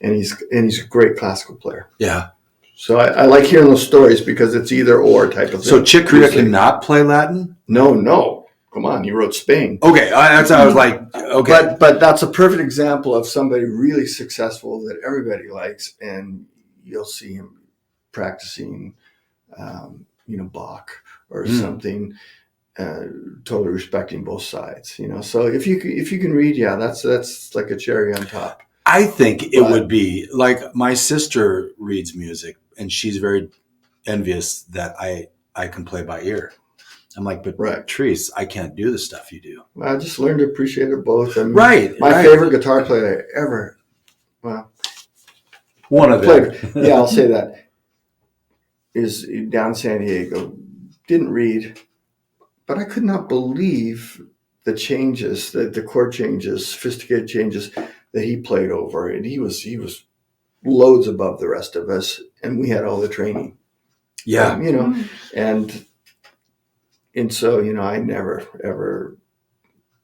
D: and he's a great classical player.
B: Yeah. So
D: I like hearing those stories because it's either or type of thing.
B: So Chick Corea cannot play Latin?
D: No. Come on, he wrote Spain.
B: Okay, that's I was like, okay.
D: But that's a perfect example of somebody really successful that everybody likes, and you'll see him practicing, Bach or something, totally respecting both sides. So if you can read, that's like a cherry on top.
B: I think it would be like my sister reads music, and she's very envious that I can play by ear. I'm like, but Therese, I can't do the stuff you do.
D: I just learned to appreciate it both. I mean,
B: my
D: favorite guitar player ever. Well,
B: one of them.
D: Yeah, I'll say that. Is down in San Diego. Didn't read, but I could not believe the changes, the chord changes, sophisticated changes that he played over, and he was loads above the rest of us, and we had all the training.
B: Yeah.
D: You know, and so, you know, I never, ever,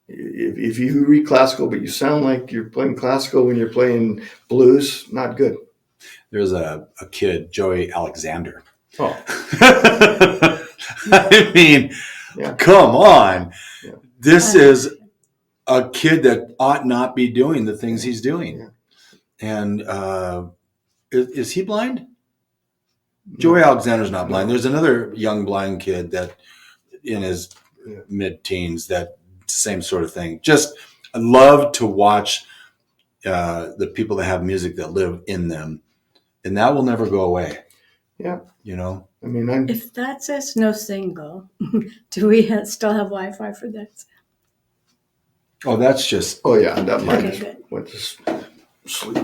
D: if you read classical, but you sound like you're playing classical when you're playing blues, not good.
B: There's a kid, Joey Alexander.
D: Oh,
B: I mean,
D: yeah.
B: come on.
D: Yeah.
B: This is a kid that ought not be doing the things he's doing.
D: Yeah.
B: And is he blind? Joey Alexander's not blind. There's another young blind kid that in his mid-teens, that same sort of thing. Just I love to watch the people that have music that live in them, and that will never go away.
D: Yeah.
B: You know?
D: I mean,
C: if that says no single, do we still have Wi-Fi for that?
B: Oh, that's just...
D: Oh, yeah. That might
C: Okay, good.
D: went to sleep.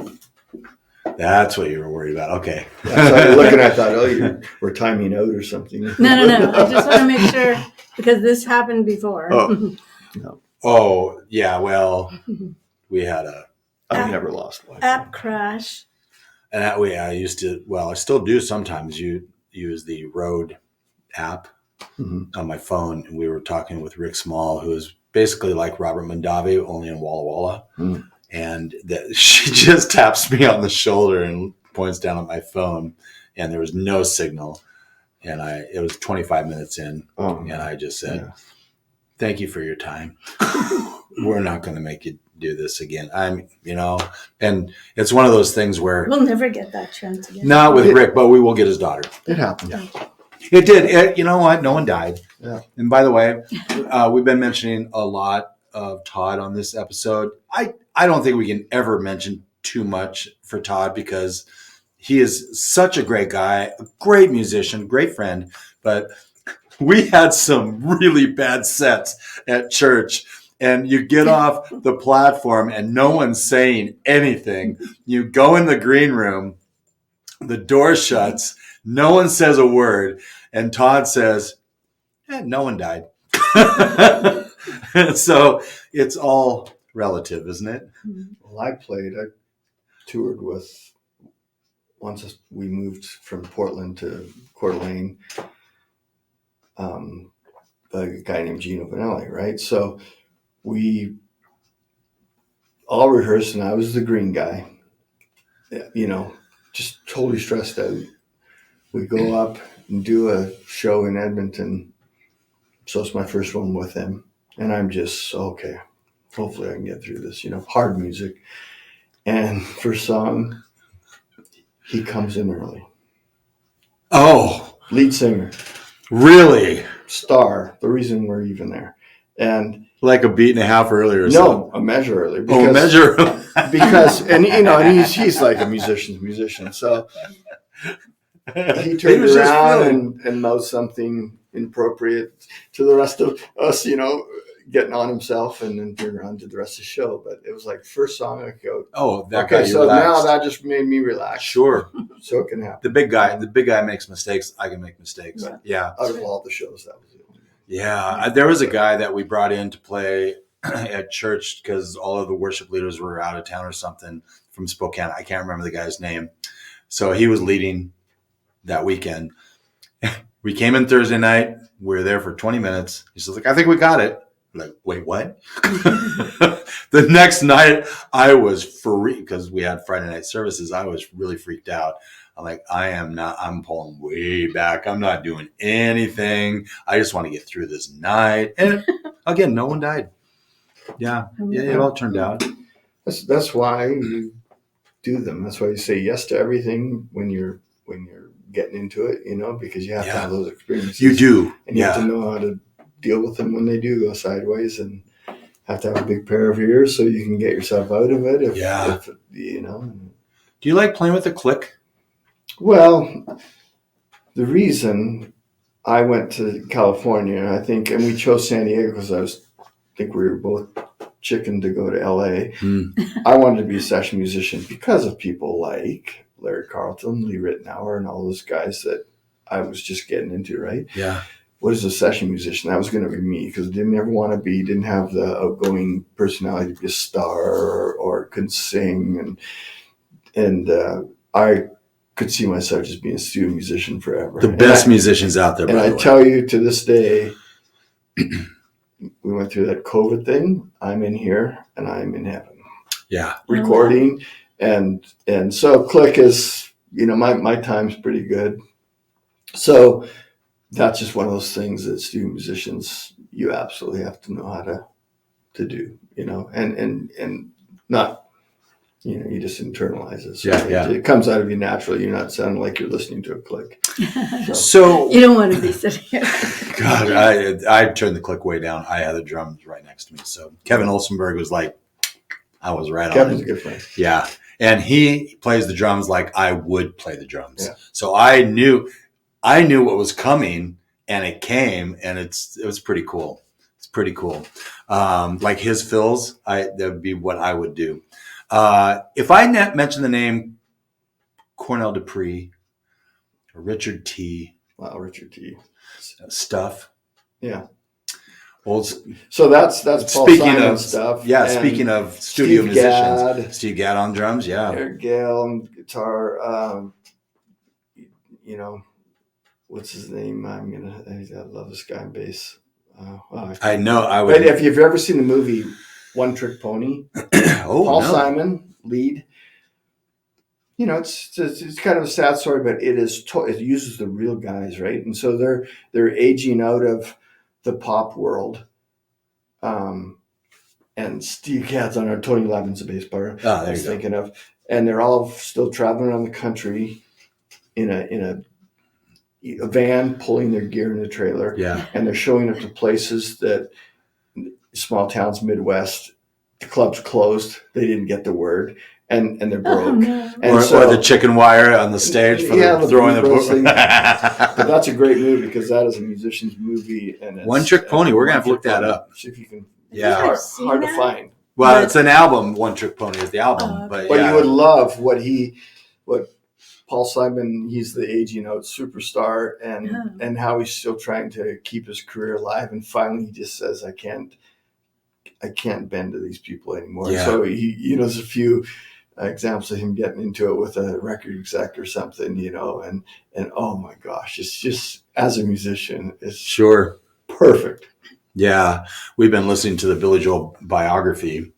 B: That's what you were worried about. Okay.
D: Yeah, so I looking, I thought, oh, we're timing out or something.
C: No. I just want to make sure, because this happened before.
D: Oh. No.
B: Oh, yeah. Well, we had
D: I've never lost Wi-Fi.
C: App crash.
B: and that way I used to, well, I still do sometimes use the Rode app on my phone. And we were talking with Rick Small, who is basically like Robert Mondavi, only in Walla Walla. Mm. And she just taps me on the shoulder and points down at my phone, and there was no signal. And it was 25 minutes in, and I just said, "Thank you for your time. We're not going to make you do this again." And it's one of those things where
C: we'll never get that chance again.
B: Not with Rick, but we will get his daughter.
D: It happened.
B: Yeah. It did. You know what? No one died.
D: Yeah.
B: And by the way, we've been mentioning a lot of Todd on this episode. I don't think we can ever mention too much for Todd, because he is such a great guy, a great musician, great friend. But we had some really bad sets at church, and you get off the platform and no one's saying anything. You go in the green room, the door shuts, no one says a word, and Todd says, "No one died." So it's all relative, isn't it?
D: Well, I toured with, once we moved from Portland to Coeur d'Alene, a guy named Gino Vanelli, right? So we all rehearsed, and I was the green guy, just totally stressed out. We go up and do a show in Edmonton. So it's my first one with him. And I'm just, okay, hopefully I can get through this, hard music. And first song, he comes in early.
B: Oh.
D: Lead singer.
B: Really?
D: Star, the reason we're even there. And
B: like a beat and a half earlier or
D: something? No, a measure earlier.
B: Because, a measure.
D: Because, and he's like a musician's musician. So he turned around and mouthed something inappropriate to the rest of us, getting on himself, and then turned around to the rest of the show. But it was like first song I go, okay, so relaxed. Now that just made me relax.
B: Sure.
D: So it can happen.
B: The big guy makes mistakes. I can make mistakes.
D: Right.
B: Yeah.
D: Out of all the shows, that was the only one.
B: Yeah. There was a guy that we brought in to play at church because all of the worship leaders were out of town or something, from Spokane. I can't remember the guy's name. So he was leading that weekend. We came in Thursday night. We were there for 20 minutes. He says, "I think we got it." I'm like, wait, what? The next night, I was freaked because we had Friday night services. I was really freaked out. I'm like, I'm pulling way back. I'm not doing anything. I just want to get through this night. And again, no one died. Yeah, it all turned out.
D: That's why you do them. That's why you say yes to everything when you're getting into it, because you have to have those experiences.
B: You do.
D: And you have to know how to deal with them when they do go sideways, and have to have a big pair of ears so you can get yourself out of it. If
B: Do you like playing with a click?
D: Well, the reason I went to California, I think, and we chose San Diego because I think we were both chicken to go to LA. I wanted to be a session musician because of people like Larry Carlton, Lee Ritenour, and all those guys that I was just getting into, right?
B: Yeah.
D: What is a session musician? That was going to be me, because I didn't ever want to didn't have the outgoing personality to be a star or couldn't sing. And I could see myself just being a studio musician forever.
B: The best musicians out there,
D: and
B: by the
D: I
B: way.
D: tell you, to this day, we went through that COVID thing. I'm in here and I'm in heaven.
B: Yeah.
D: Recording. And so Click is, my time's pretty good. So that's just one of those things that studio musicians, you absolutely have to know how to do, and not, you just internalize it. So it comes out of you naturally. You're not sounding like you're listening to a click.
B: So
C: you don't want to be sitting here.
B: God, I turned the click way down. I had the drums right next to me. So Kevin Olsenberg was like, I was right
D: Kevin's
B: on.
D: a good friend.
B: Yeah. And he plays the drums like I would play the drums.
D: Yeah.
B: So I knew what was coming, and it came, and it was pretty cool. It's pretty cool. Like his fills, that would be what I would do. If I mention the name Cornell Dupree or Richard T.
D: Wow, Richard T.
B: Stuff.
D: Yeah.
B: So
D: that's Paul
B: speaking
D: Simon
B: of
D: stuff.
B: Yeah,
D: and
B: speaking of studio
D: Steve
B: musicians,
D: Gadd,
B: Steve Gadd on drums. Yeah.
D: Eric Gale on guitar. What's his name? I love this guy on bass.
B: I know. I would.
D: But if you've ever seen the movie One Trick Pony, Paul Simon lead. It's kind of a sad story, but it uses the real guys, right? And so they're aging out of the pop world. And Steve Gadd's on our Tony Levin's a bass player.
B: I
D: was thinking of, and they're all still traveling around the country in a van, pulling their gear in a trailer.
B: Yeah.
D: And they're showing up to places that small towns, Midwest, the club's closed. They didn't get the word. And they're broke.
C: Oh, no.
B: Or the chicken wire on the stage for throwing the book.
D: But that's a great movie because that is a musician's movie. And it's,
B: One Trick Pony. We're going to have to look that up.
D: See if you can.
B: Yeah.
D: It's hard to find.
B: Well, it's an album. One Trick Pony is the album. But
D: you would love what Paul Simon, he's the aging out superstar and how he's still trying to keep his career alive. And finally he just says, I can't bend to these people anymore.
B: Yeah.
D: So there's a few examples of him getting into it with a record exec or something, and oh my gosh, it's just, as a musician, it's
B: sure
D: perfect.
B: Yeah. We've been listening to the Billy Joel biography.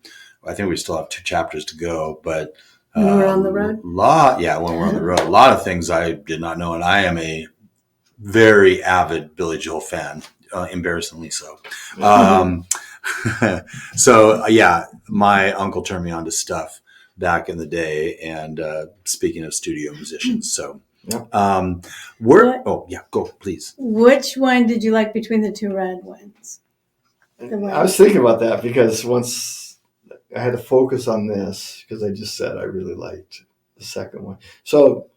B: I think we still have 2 chapters to go, but
C: when we're on the road?
B: When we're on the road. A lot of things I did not know, and I am a very avid Billy Joel fan, embarrassingly so. So, my uncle turned me on to stuff back in the day, and speaking of studio musicians. So, go, please.
C: Which one did you like between the 2 red ones?
D: I was thinking about that because once I had to focus on this because I just said I really liked the second one. So,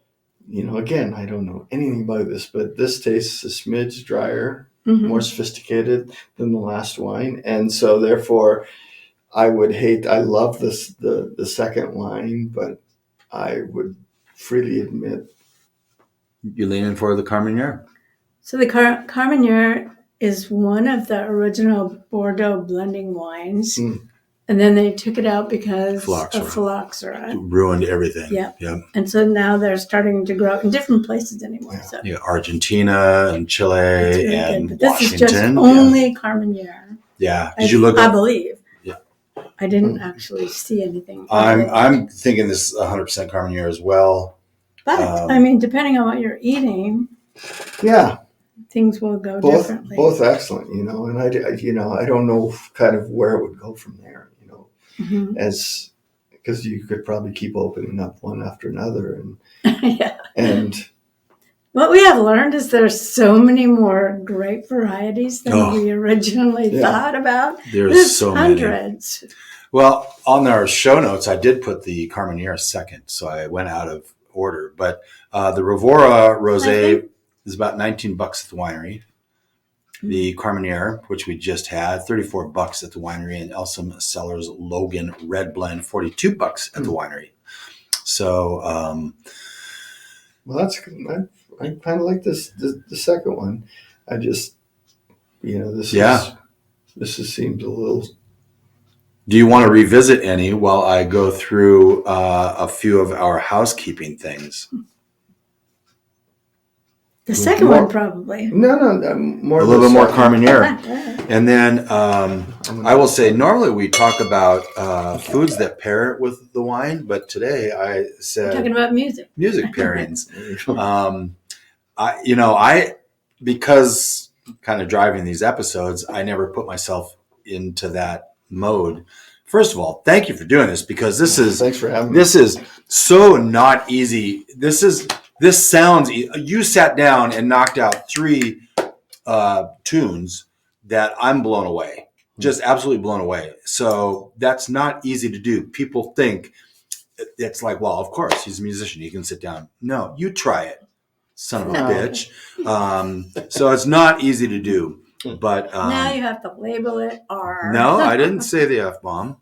D: again, I don't know anything about this, but this tastes a smidge drier, more sophisticated than the last wine. And so therefore I love this, the second wine, but I would freely admit.
B: You're leaning for the Carmenere.
C: So the Carmenere is one of the original Bordeaux blending wines. And then they took it out because of phylloxera.
B: Ruined everything.
C: Yeah. And so now they're starting to grow in different places anymore.
D: Yeah.
C: So.
B: Yeah, Argentina and Chile really and
C: but this
B: Washington.
C: Is just only Carmenere.
B: Yeah. Did you look
C: I believe.
B: Yeah.
C: I didn't actually see anything.
B: I'm thinking this is 100% Carmenere as well.
C: But, depending on what you're eating.
D: Yeah.
C: Things will go differently.
D: Both excellent, and I don't know kind of where it would go from there, as because you could probably keep opening up one after another, and
C: what we have learned is there's so many more grape varieties than we originally thought about.
B: There's so
C: hundreds.
B: Many. Well, on our show notes, I did put the Carmenere second, so I went out of order, but the Rivaura Rosé is about $19 at the winery. The Carmenere, which we just had, $34 at the winery, and Elsom Cellars Logan Red Blend, $42 at the winery. So,
D: well, that's good. I kind of like this the second one. I just, this seems a little.
B: Do you want to revisit any while I go through a few of our housekeeping things?
C: The second one, probably.
D: No, more
B: A little bit more Carmenere.
C: Ah,
B: And then I will say, normally we talk about foods that pair with the wine, but today I
C: we're
B: said
C: talking about music.
B: music pairings. Because kind of driving these episodes, I never put myself into that mode. First of all, thank you for doing this, because
D: Thanks for having me.
B: This is so not easy. This sounds. You sat down and knocked out 3 tunes that I'm blown away, just absolutely blown away. So that's not easy to do. People think it's like, well, of course he's a musician, he can sit down. No, you try it, son of a bitch. So it's not easy to do. But
C: Now you have to label it R.
B: no, I didn't say the F-bomb.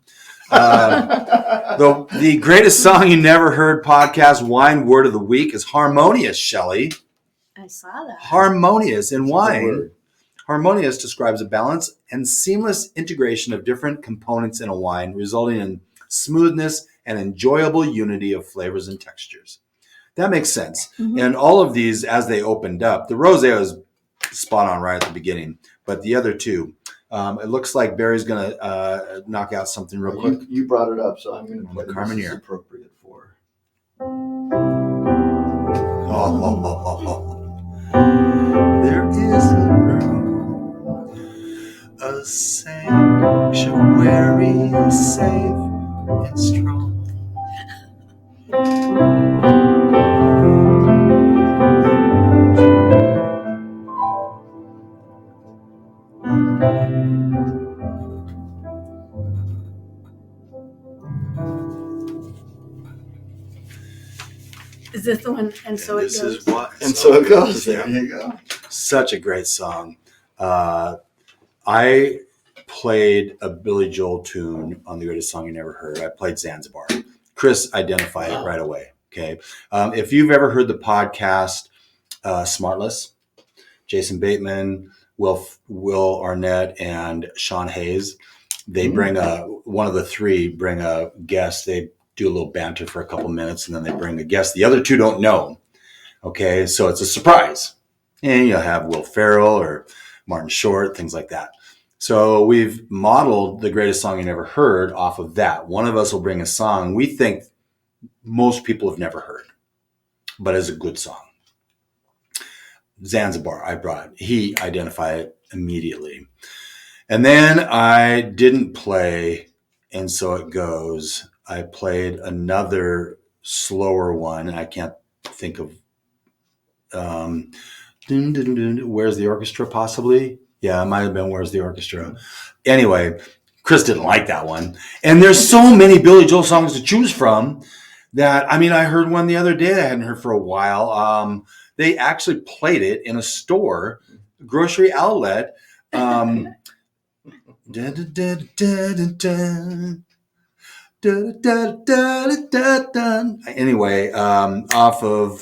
B: The greatest song you never heard podcast wine word of the week is harmonious, Shelley.
C: I saw that.
B: Harmonious in wine.
D: word.
B: Harmonious describes a balance and seamless integration of different components in a wine, resulting in smoothness and enjoyable unity of flavors and textures. That makes sense.
C: Mhm.
B: And all of these, as they opened up, the rosé was spot on right at the beginning, but the other two, it looks like Barry's going to knock out something real quick.
D: You brought it up, so I'm going to play
B: The
D: this is
B: Carmenere.
D: appropriate for.
B: There is a room, a sanctuary, safe and strong.
C: Is this the one? And so
B: This
C: it goes.
B: is what,
D: And so it goes.
B: Yeah.
D: There you go.
B: Such a great song. I played a Billy Joel tune on The Greatest Song You Never Heard. I played Zanzibar. Chris identified it right away. Okay. If you've ever heard the podcast Smartless, Jason Bateman, Will Arnett, and Sean Hayes, they bring one of the 3 bring a guest. They do a little banter for a couple minutes, and then they bring a guest. The other 2 don't know. Okay. So it's a surprise. And you'll have Will Ferrell or Martin Short, things like that. So we've modeled The Greatest Song You Never Heard off of that. One of us will bring a song we think most people have never heard, but is a good song. Zanzibar, I brought. He identified it immediately. And then I didn't play, and so it goes. I played another slower one. I can't think of Where's the Orchestra, possibly? Yeah, it might have been Where's the Orchestra. Anyway, Chris didn't like that one. And there's so many Billy Joel songs to choose from that, I mean, I heard one the other day that I hadn't heard for a while. They actually played it in a store, grocery outlet. Anyway, off of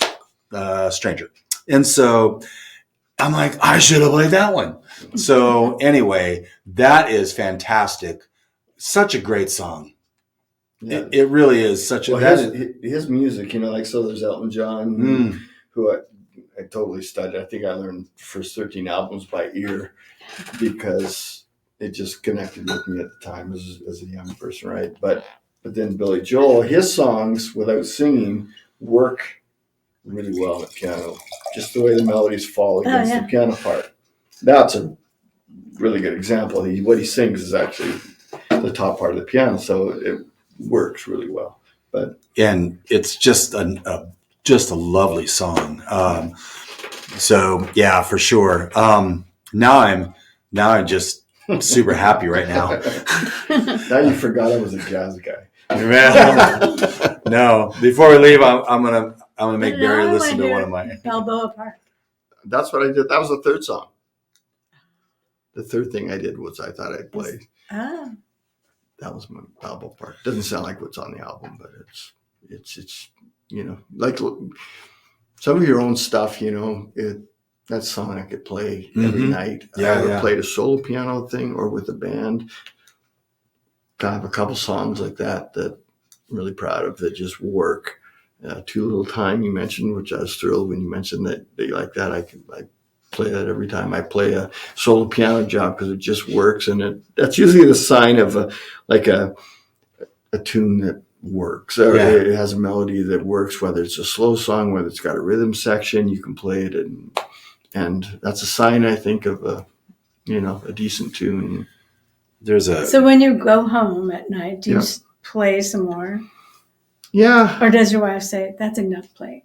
B: Stranger. And so I'm like, I should have played that one. So anyway, that is fantastic. Such a great song.
D: Yeah.
B: It really is such a...
D: Well, his music, like, so there's Elton John, who I totally studied. I think I learned the first 13 albums by ear because it just connected with me at the time as a young person, right? But then Billy Joel, his songs without singing work really well on the piano. Just the way the melodies fall against the piano part. That's a really good example. What he sings is actually the top part of the piano, so it works really well.
B: And it's just a lovely song. So yeah, for sure. Now I'm just super happy right now.
D: Now you forgot I was a jazz guy.
B: No, before we leave, I'm gonna make Barry listen to one of my
C: Balboa Park.
D: That's what I did. That was the third song. The third thing I did was I thought I'd play.
C: Ah.
D: That was my Balboa Park. Doesn't sound like what's on the album, but it's like some of your own stuff. That song I could play every night.
B: Yeah,
D: I either played a solo piano thing or with a band. I have a couple songs like that I'm really proud of that just work. Too Little Time you mentioned, which I was thrilled when you mentioned that you like that. I play that every time I play a solo piano job because it just works, and that's usually the sign of a tune that works. Or it has a melody that works, whether it's a slow song, whether it's got a rhythm section, you can play it, and that's a sign, I think, of a decent tune.
C: So when you go home at night, do you play some more?
D: Yeah.
C: Or does your wife say, that's enough playing?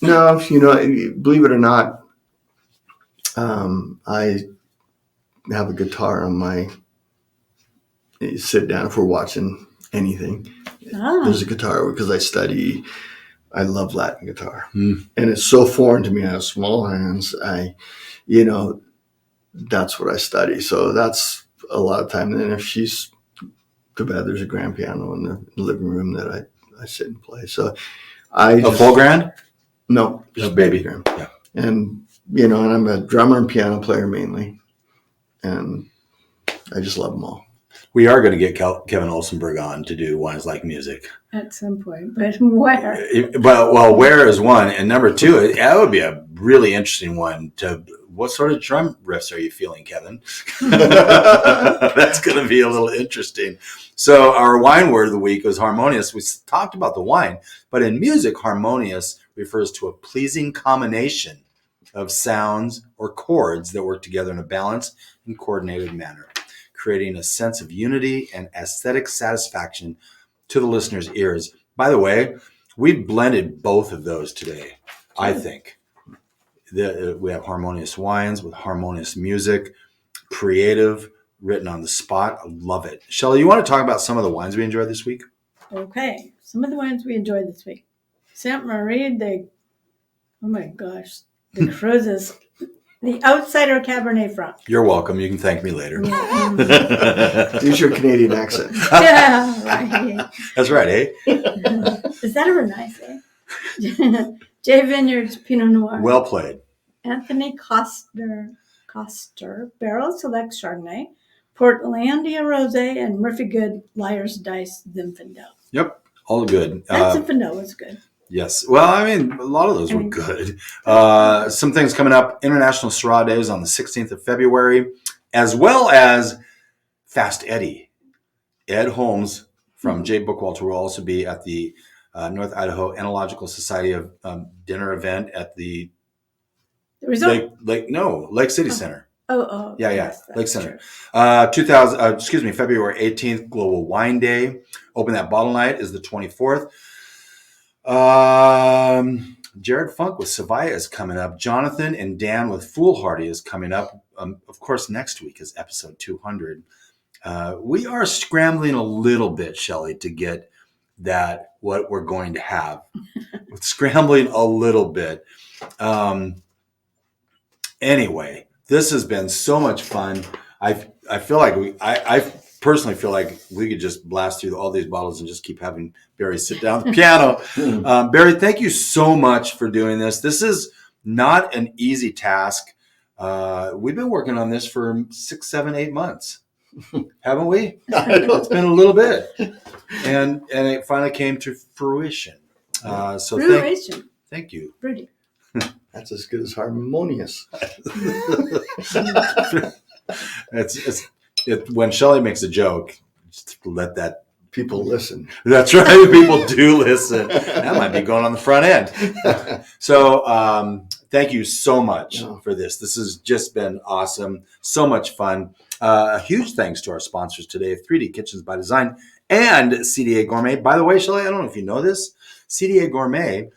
D: No, believe it or not, I have a guitar on my sit down if we're watching anything. There's a guitar because I love Latin guitar. And it's so foreign to me. I have small hands. That's what I study. So that's a lot of time. And then if she's to bed, there's a grand piano in the living room that I sit and play. So
B: a full grand?
D: No, just baby grand.
B: Yeah.
D: And, and I'm a drummer and piano player mainly. And I just love them all.
B: We are going to get Kevin Olsenberg on to do Wines Like Music.
C: At some point, but where?
B: Well, where is one? And number two, that would be a really interesting one. What sort of drum riffs are you feeling, Kevin? That's going to be a little interesting. So our wine word of the week was harmonious. We talked about the wine, but in music, harmonious refers to a pleasing combination of sounds or chords that work together in a balanced and coordinated manner, creating a sense of unity and aesthetic satisfaction to the listener's ears. By the way, we blended both of those today, I think. We have harmonious wines with harmonious music, creative, written on the spot. I love it. Shelley, you want to talk about some of the wines we enjoyed this week?
C: Okay. Some of the wines we enjoyed this week. Sainte Marie oh my gosh, the Crozes. The Outsider Cabernet Franc.
B: You're welcome. You can thank me later.
D: Use your Canadian accent.
C: Yeah, right.
B: That's right, eh?
C: Is that ever nice, eh? J Vineyards Pinot Noir.
B: Well played.
C: Anthony Koster Barrel Select Chardonnay. Portlandia Rosé and Murphy Good Liar's Dice Zinfandel.
B: Yep, all good.
C: That Zinfandel was good.
B: Yes. Well, I mean, a lot of those were good. Some things coming up. International Syrah Days on the 16th of February, as well as Fast Eddie. Ed Holmes from Jay Bookwalter will also be at the North Idaho Entomological Society of dinner event at the Lake City Center.
C: Oh.
B: Yeah.
C: Yes,
B: Lake Center. February 18th, Global Wine Day. Open that bottle night is the 24th. Jared Funk with Savaya is coming up. Jonathan and Dan with Foolhardy is coming up. Of course, next week is episode 200. We are scrambling a little bit, Shelley, to get what we're going to have. Scrambling a little bit. Anyway, this has been so much fun. I feel like I personally feel like we could just blast through all these bottles and just keep having Barry sit down at the piano. Barry, thank you so much for doing this. This is not an easy task. We've been working on this for 6, 7, 8 months, haven't we? It's been a little bit, and it finally came to fruition.
C: Fruition.
B: Thank you.
C: Pretty.
D: That's as good as harmonious.
B: When Shelley makes a joke, just let that
D: people listen.
B: That's right. People do listen. That might be going on the front end. So thank you so much for this. This has just been awesome. So much fun. A huge thanks to our sponsors today, 3D Kitchens by Design and CDA Gourmet. By the way, Shelley, I don't know if you know this. CDA Gourmet,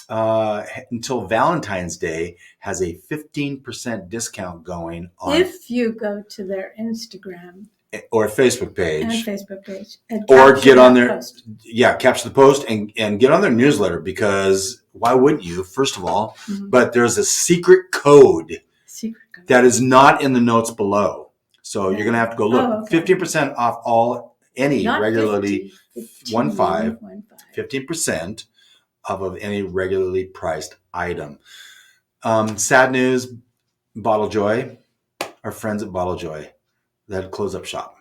B: until Valentine's Day, has a 15% discount going on.
C: If you go to their Instagram
B: or Facebook page.
C: And Facebook page. And
B: or get on their
C: post.
B: Yeah, capture the post and get on their newsletter, because why wouldn't you, first of all? But there's a secret code that is not in the notes below. So you're going to have to go look. 15% off any
C: Not
B: regularly
C: 15,
B: 15% off of any regularly priced item. Sad news, Bottle Joy, our friends at Bottle Joy, that close up shop.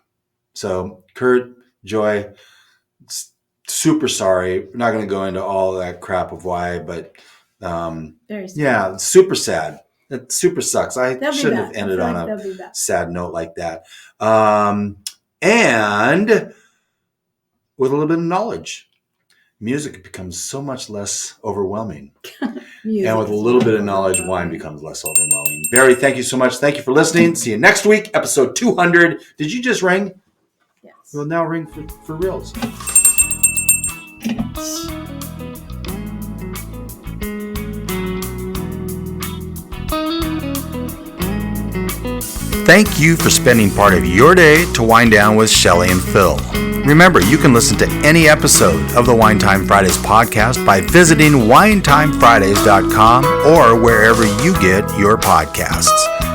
B: So Kurt, Joy, super sorry. We're not going to go into all that crap of why, but
C: Very sad.
B: yeah, it's super sad. It super sucks. I
C: They'll be
B: shouldn't
C: back.
B: have ended
C: I
B: on
C: feel like
B: a
C: they'll be back.
B: sad note like that. And with a little bit of knowledge, music becomes so much less overwhelming.
C: Music
B: And with a
C: is
B: little bit of
C: wonderful.
B: knowledge, wine becomes less overwhelming. Barry, thank you so much. Thank you for listening. See you next week, episode 200. Did you just ring?
C: Yes.
B: We'll now ring for reals. Thank you for spending part of your day to wind down with Shelley and Phil. Remember, you can listen to any episode of the Wine Time Fridays podcast by visiting winetimefridays.com or wherever you get your podcasts.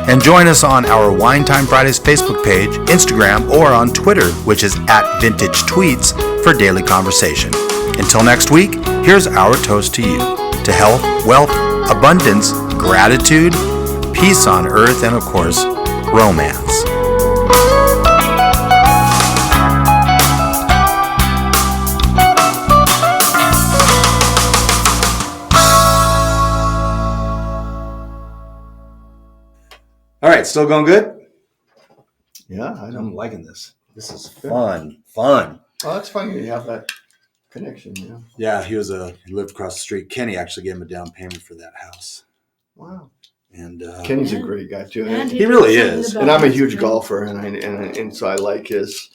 B: And join us on our Wine Time Fridays Facebook page, Instagram, or on Twitter, which is @VintageTweets, for daily conversation. Until next week, here's our toast to you. To health, wealth, abundance, gratitude, peace on earth, and of course, romance. All right, still going good?
D: Yeah,
B: I'm liking this. This is fun. Fun.
D: Oh, that's funny you have that connection, yeah.
B: Yeah, he lived across the street. Kenny actually gave him a down payment for that house.
D: Wow.
B: And
D: Kenny's a great guy too.
C: And
B: he really is.
D: And I'm a huge golfer, and so I like his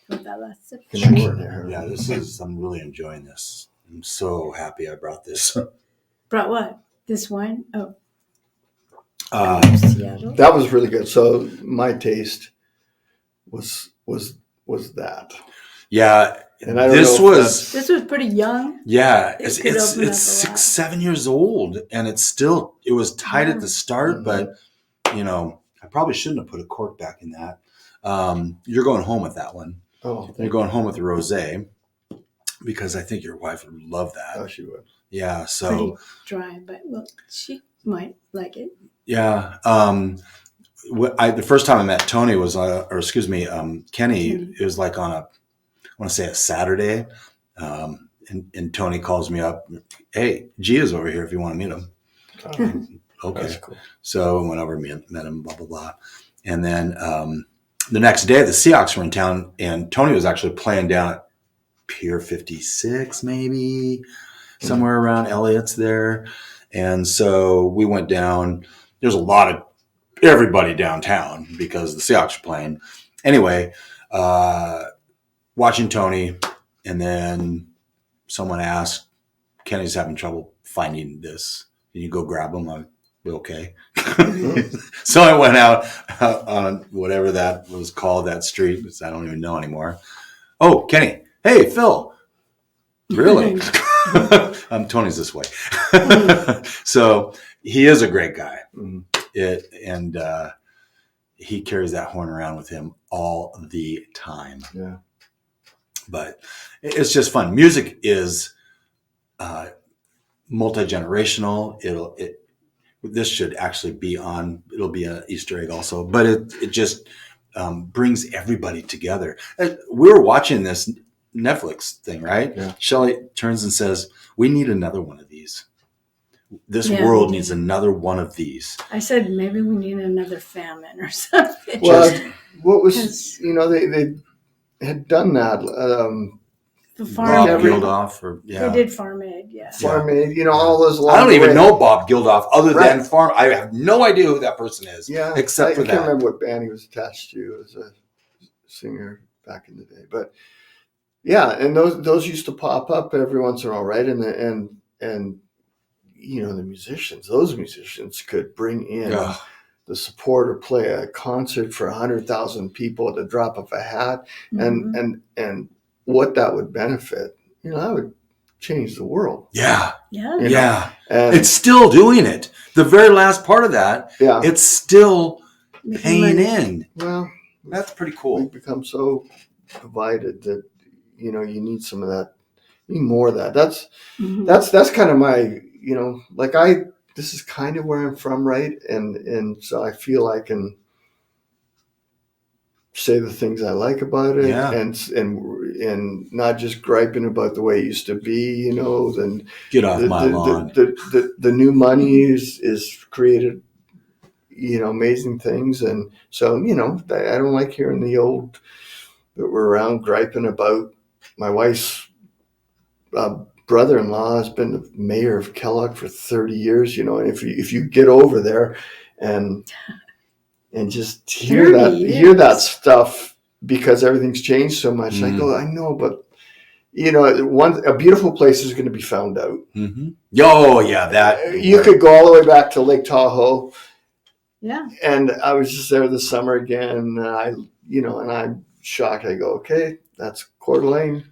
D: connection there.
B: Yeah, I'm really enjoying this. I'm so happy I brought this.
C: Brought what? This wine? Oh.
B: Seattle?
D: That was really good. So my taste was that.
B: Yeah.
D: And I don't
B: this
D: know
B: was
C: pretty young.
B: Yeah,
C: It could
B: it's
C: open up a
B: 6-7 years old, and it was tight at the start, but I probably shouldn't have put a cork back in that. You're going home with that one.
D: Oh,
B: you're going home with the rosé because I think your wife would love that.
D: Oh, she would.
B: Yeah, so
C: pretty dry, but she might like it.
B: Yeah. The first time I met Tony was, Kenny. It was like on I want to say a Saturday, and Tony calls me up. Hey, Gia's over here if you want to meet him. Okay. That's cool. So I went over and met him. Blah blah blah, and then the next day the Seahawks were in town, and Tony was actually playing down at Pier 56, maybe somewhere around Elliott's there, and so we went down. There's a lot of everybody downtown because the Seahawks are playing. Anyway, watching Tony, and then someone asked, Kenny's having trouble finding this. Can you go grab him? I'm okay. So I went out on whatever that was called, that street, which I don't even know anymore. Oh, Kenny. Hey, Phil. Really? Tony's this way. So he is a great guy. He carries that horn around with him all the time.
D: Yeah.
B: But it's just fun. Music is multi-generational. This should actually be on. It'll be an Easter egg also. But it just brings everybody together. We were watching this Netflix thing, right?
D: Yeah.
B: Shelley turns and says, "We need another one of these. This world needs another one of these."
C: I said maybe we need another famine or something.
D: Well, what was they had done that.
C: The farm
B: Bob Geldof,
C: they did Farm Aid, yeah.
D: Farm Aid, all those.
B: I don't even know Bob Geldof other than Farm. I have no idea who that person is.
D: Yeah,
B: except for that.
D: I can't remember what band he was attached to as a singer back in the day, but yeah, and those used to pop up every once in a while, right? And the musicians, those musicians could bring in the support or play a concert for 100,000 people at the drop of a hat, and what that would benefit, that would change the world.
B: Yeah.
D: And
B: it's still doing it. The very last part of that, it's still paying in.
D: Well,
B: that's pretty cool.
D: We've become so divided that you need some of that, you need more of that. That's kind of my, this is kind of where I'm from, right? And so I feel I can say the things I like about it,
B: Yeah.
D: and not just griping about the way it used to be. Then
B: Get off my lawn.
D: the new money is created, amazing things, and so I don't like hearing the old that were around griping about. My wife's brother-in-law has been the mayor of Kellogg for 30 years, and if you get over there and just hear
C: 30
D: hear that
C: years.
D: stuff, because everything's changed so much. I go, I know, but a beautiful place is going to be found out.
B: Mm-hmm. Oh yeah, that
D: You could go all the way back to Lake Tahoe.
C: Yeah.
D: And I was just there this summer again, and I'm shocked. I go, okay, that's Coeur d'Alene.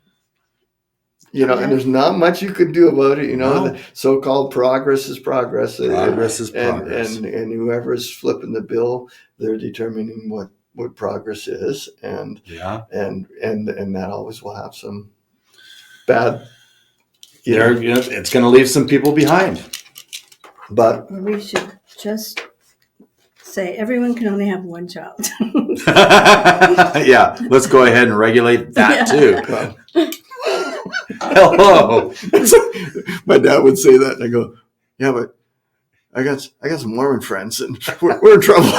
D: And there's not much you could do about it.
B: No.
D: The so-called progress is progress.
B: Progress is progress.
D: And whoever's flipping the bill, they're determining what progress is. And that always will have some bad.
B: It's going to leave some people behind.
D: But
C: We should just say everyone can only have one child.
B: Yeah, let's go ahead and regulate that too.
D: well,
B: Hello.
D: my dad would say that, and I go, yeah, but I got some Mormon friends, and we're in trouble.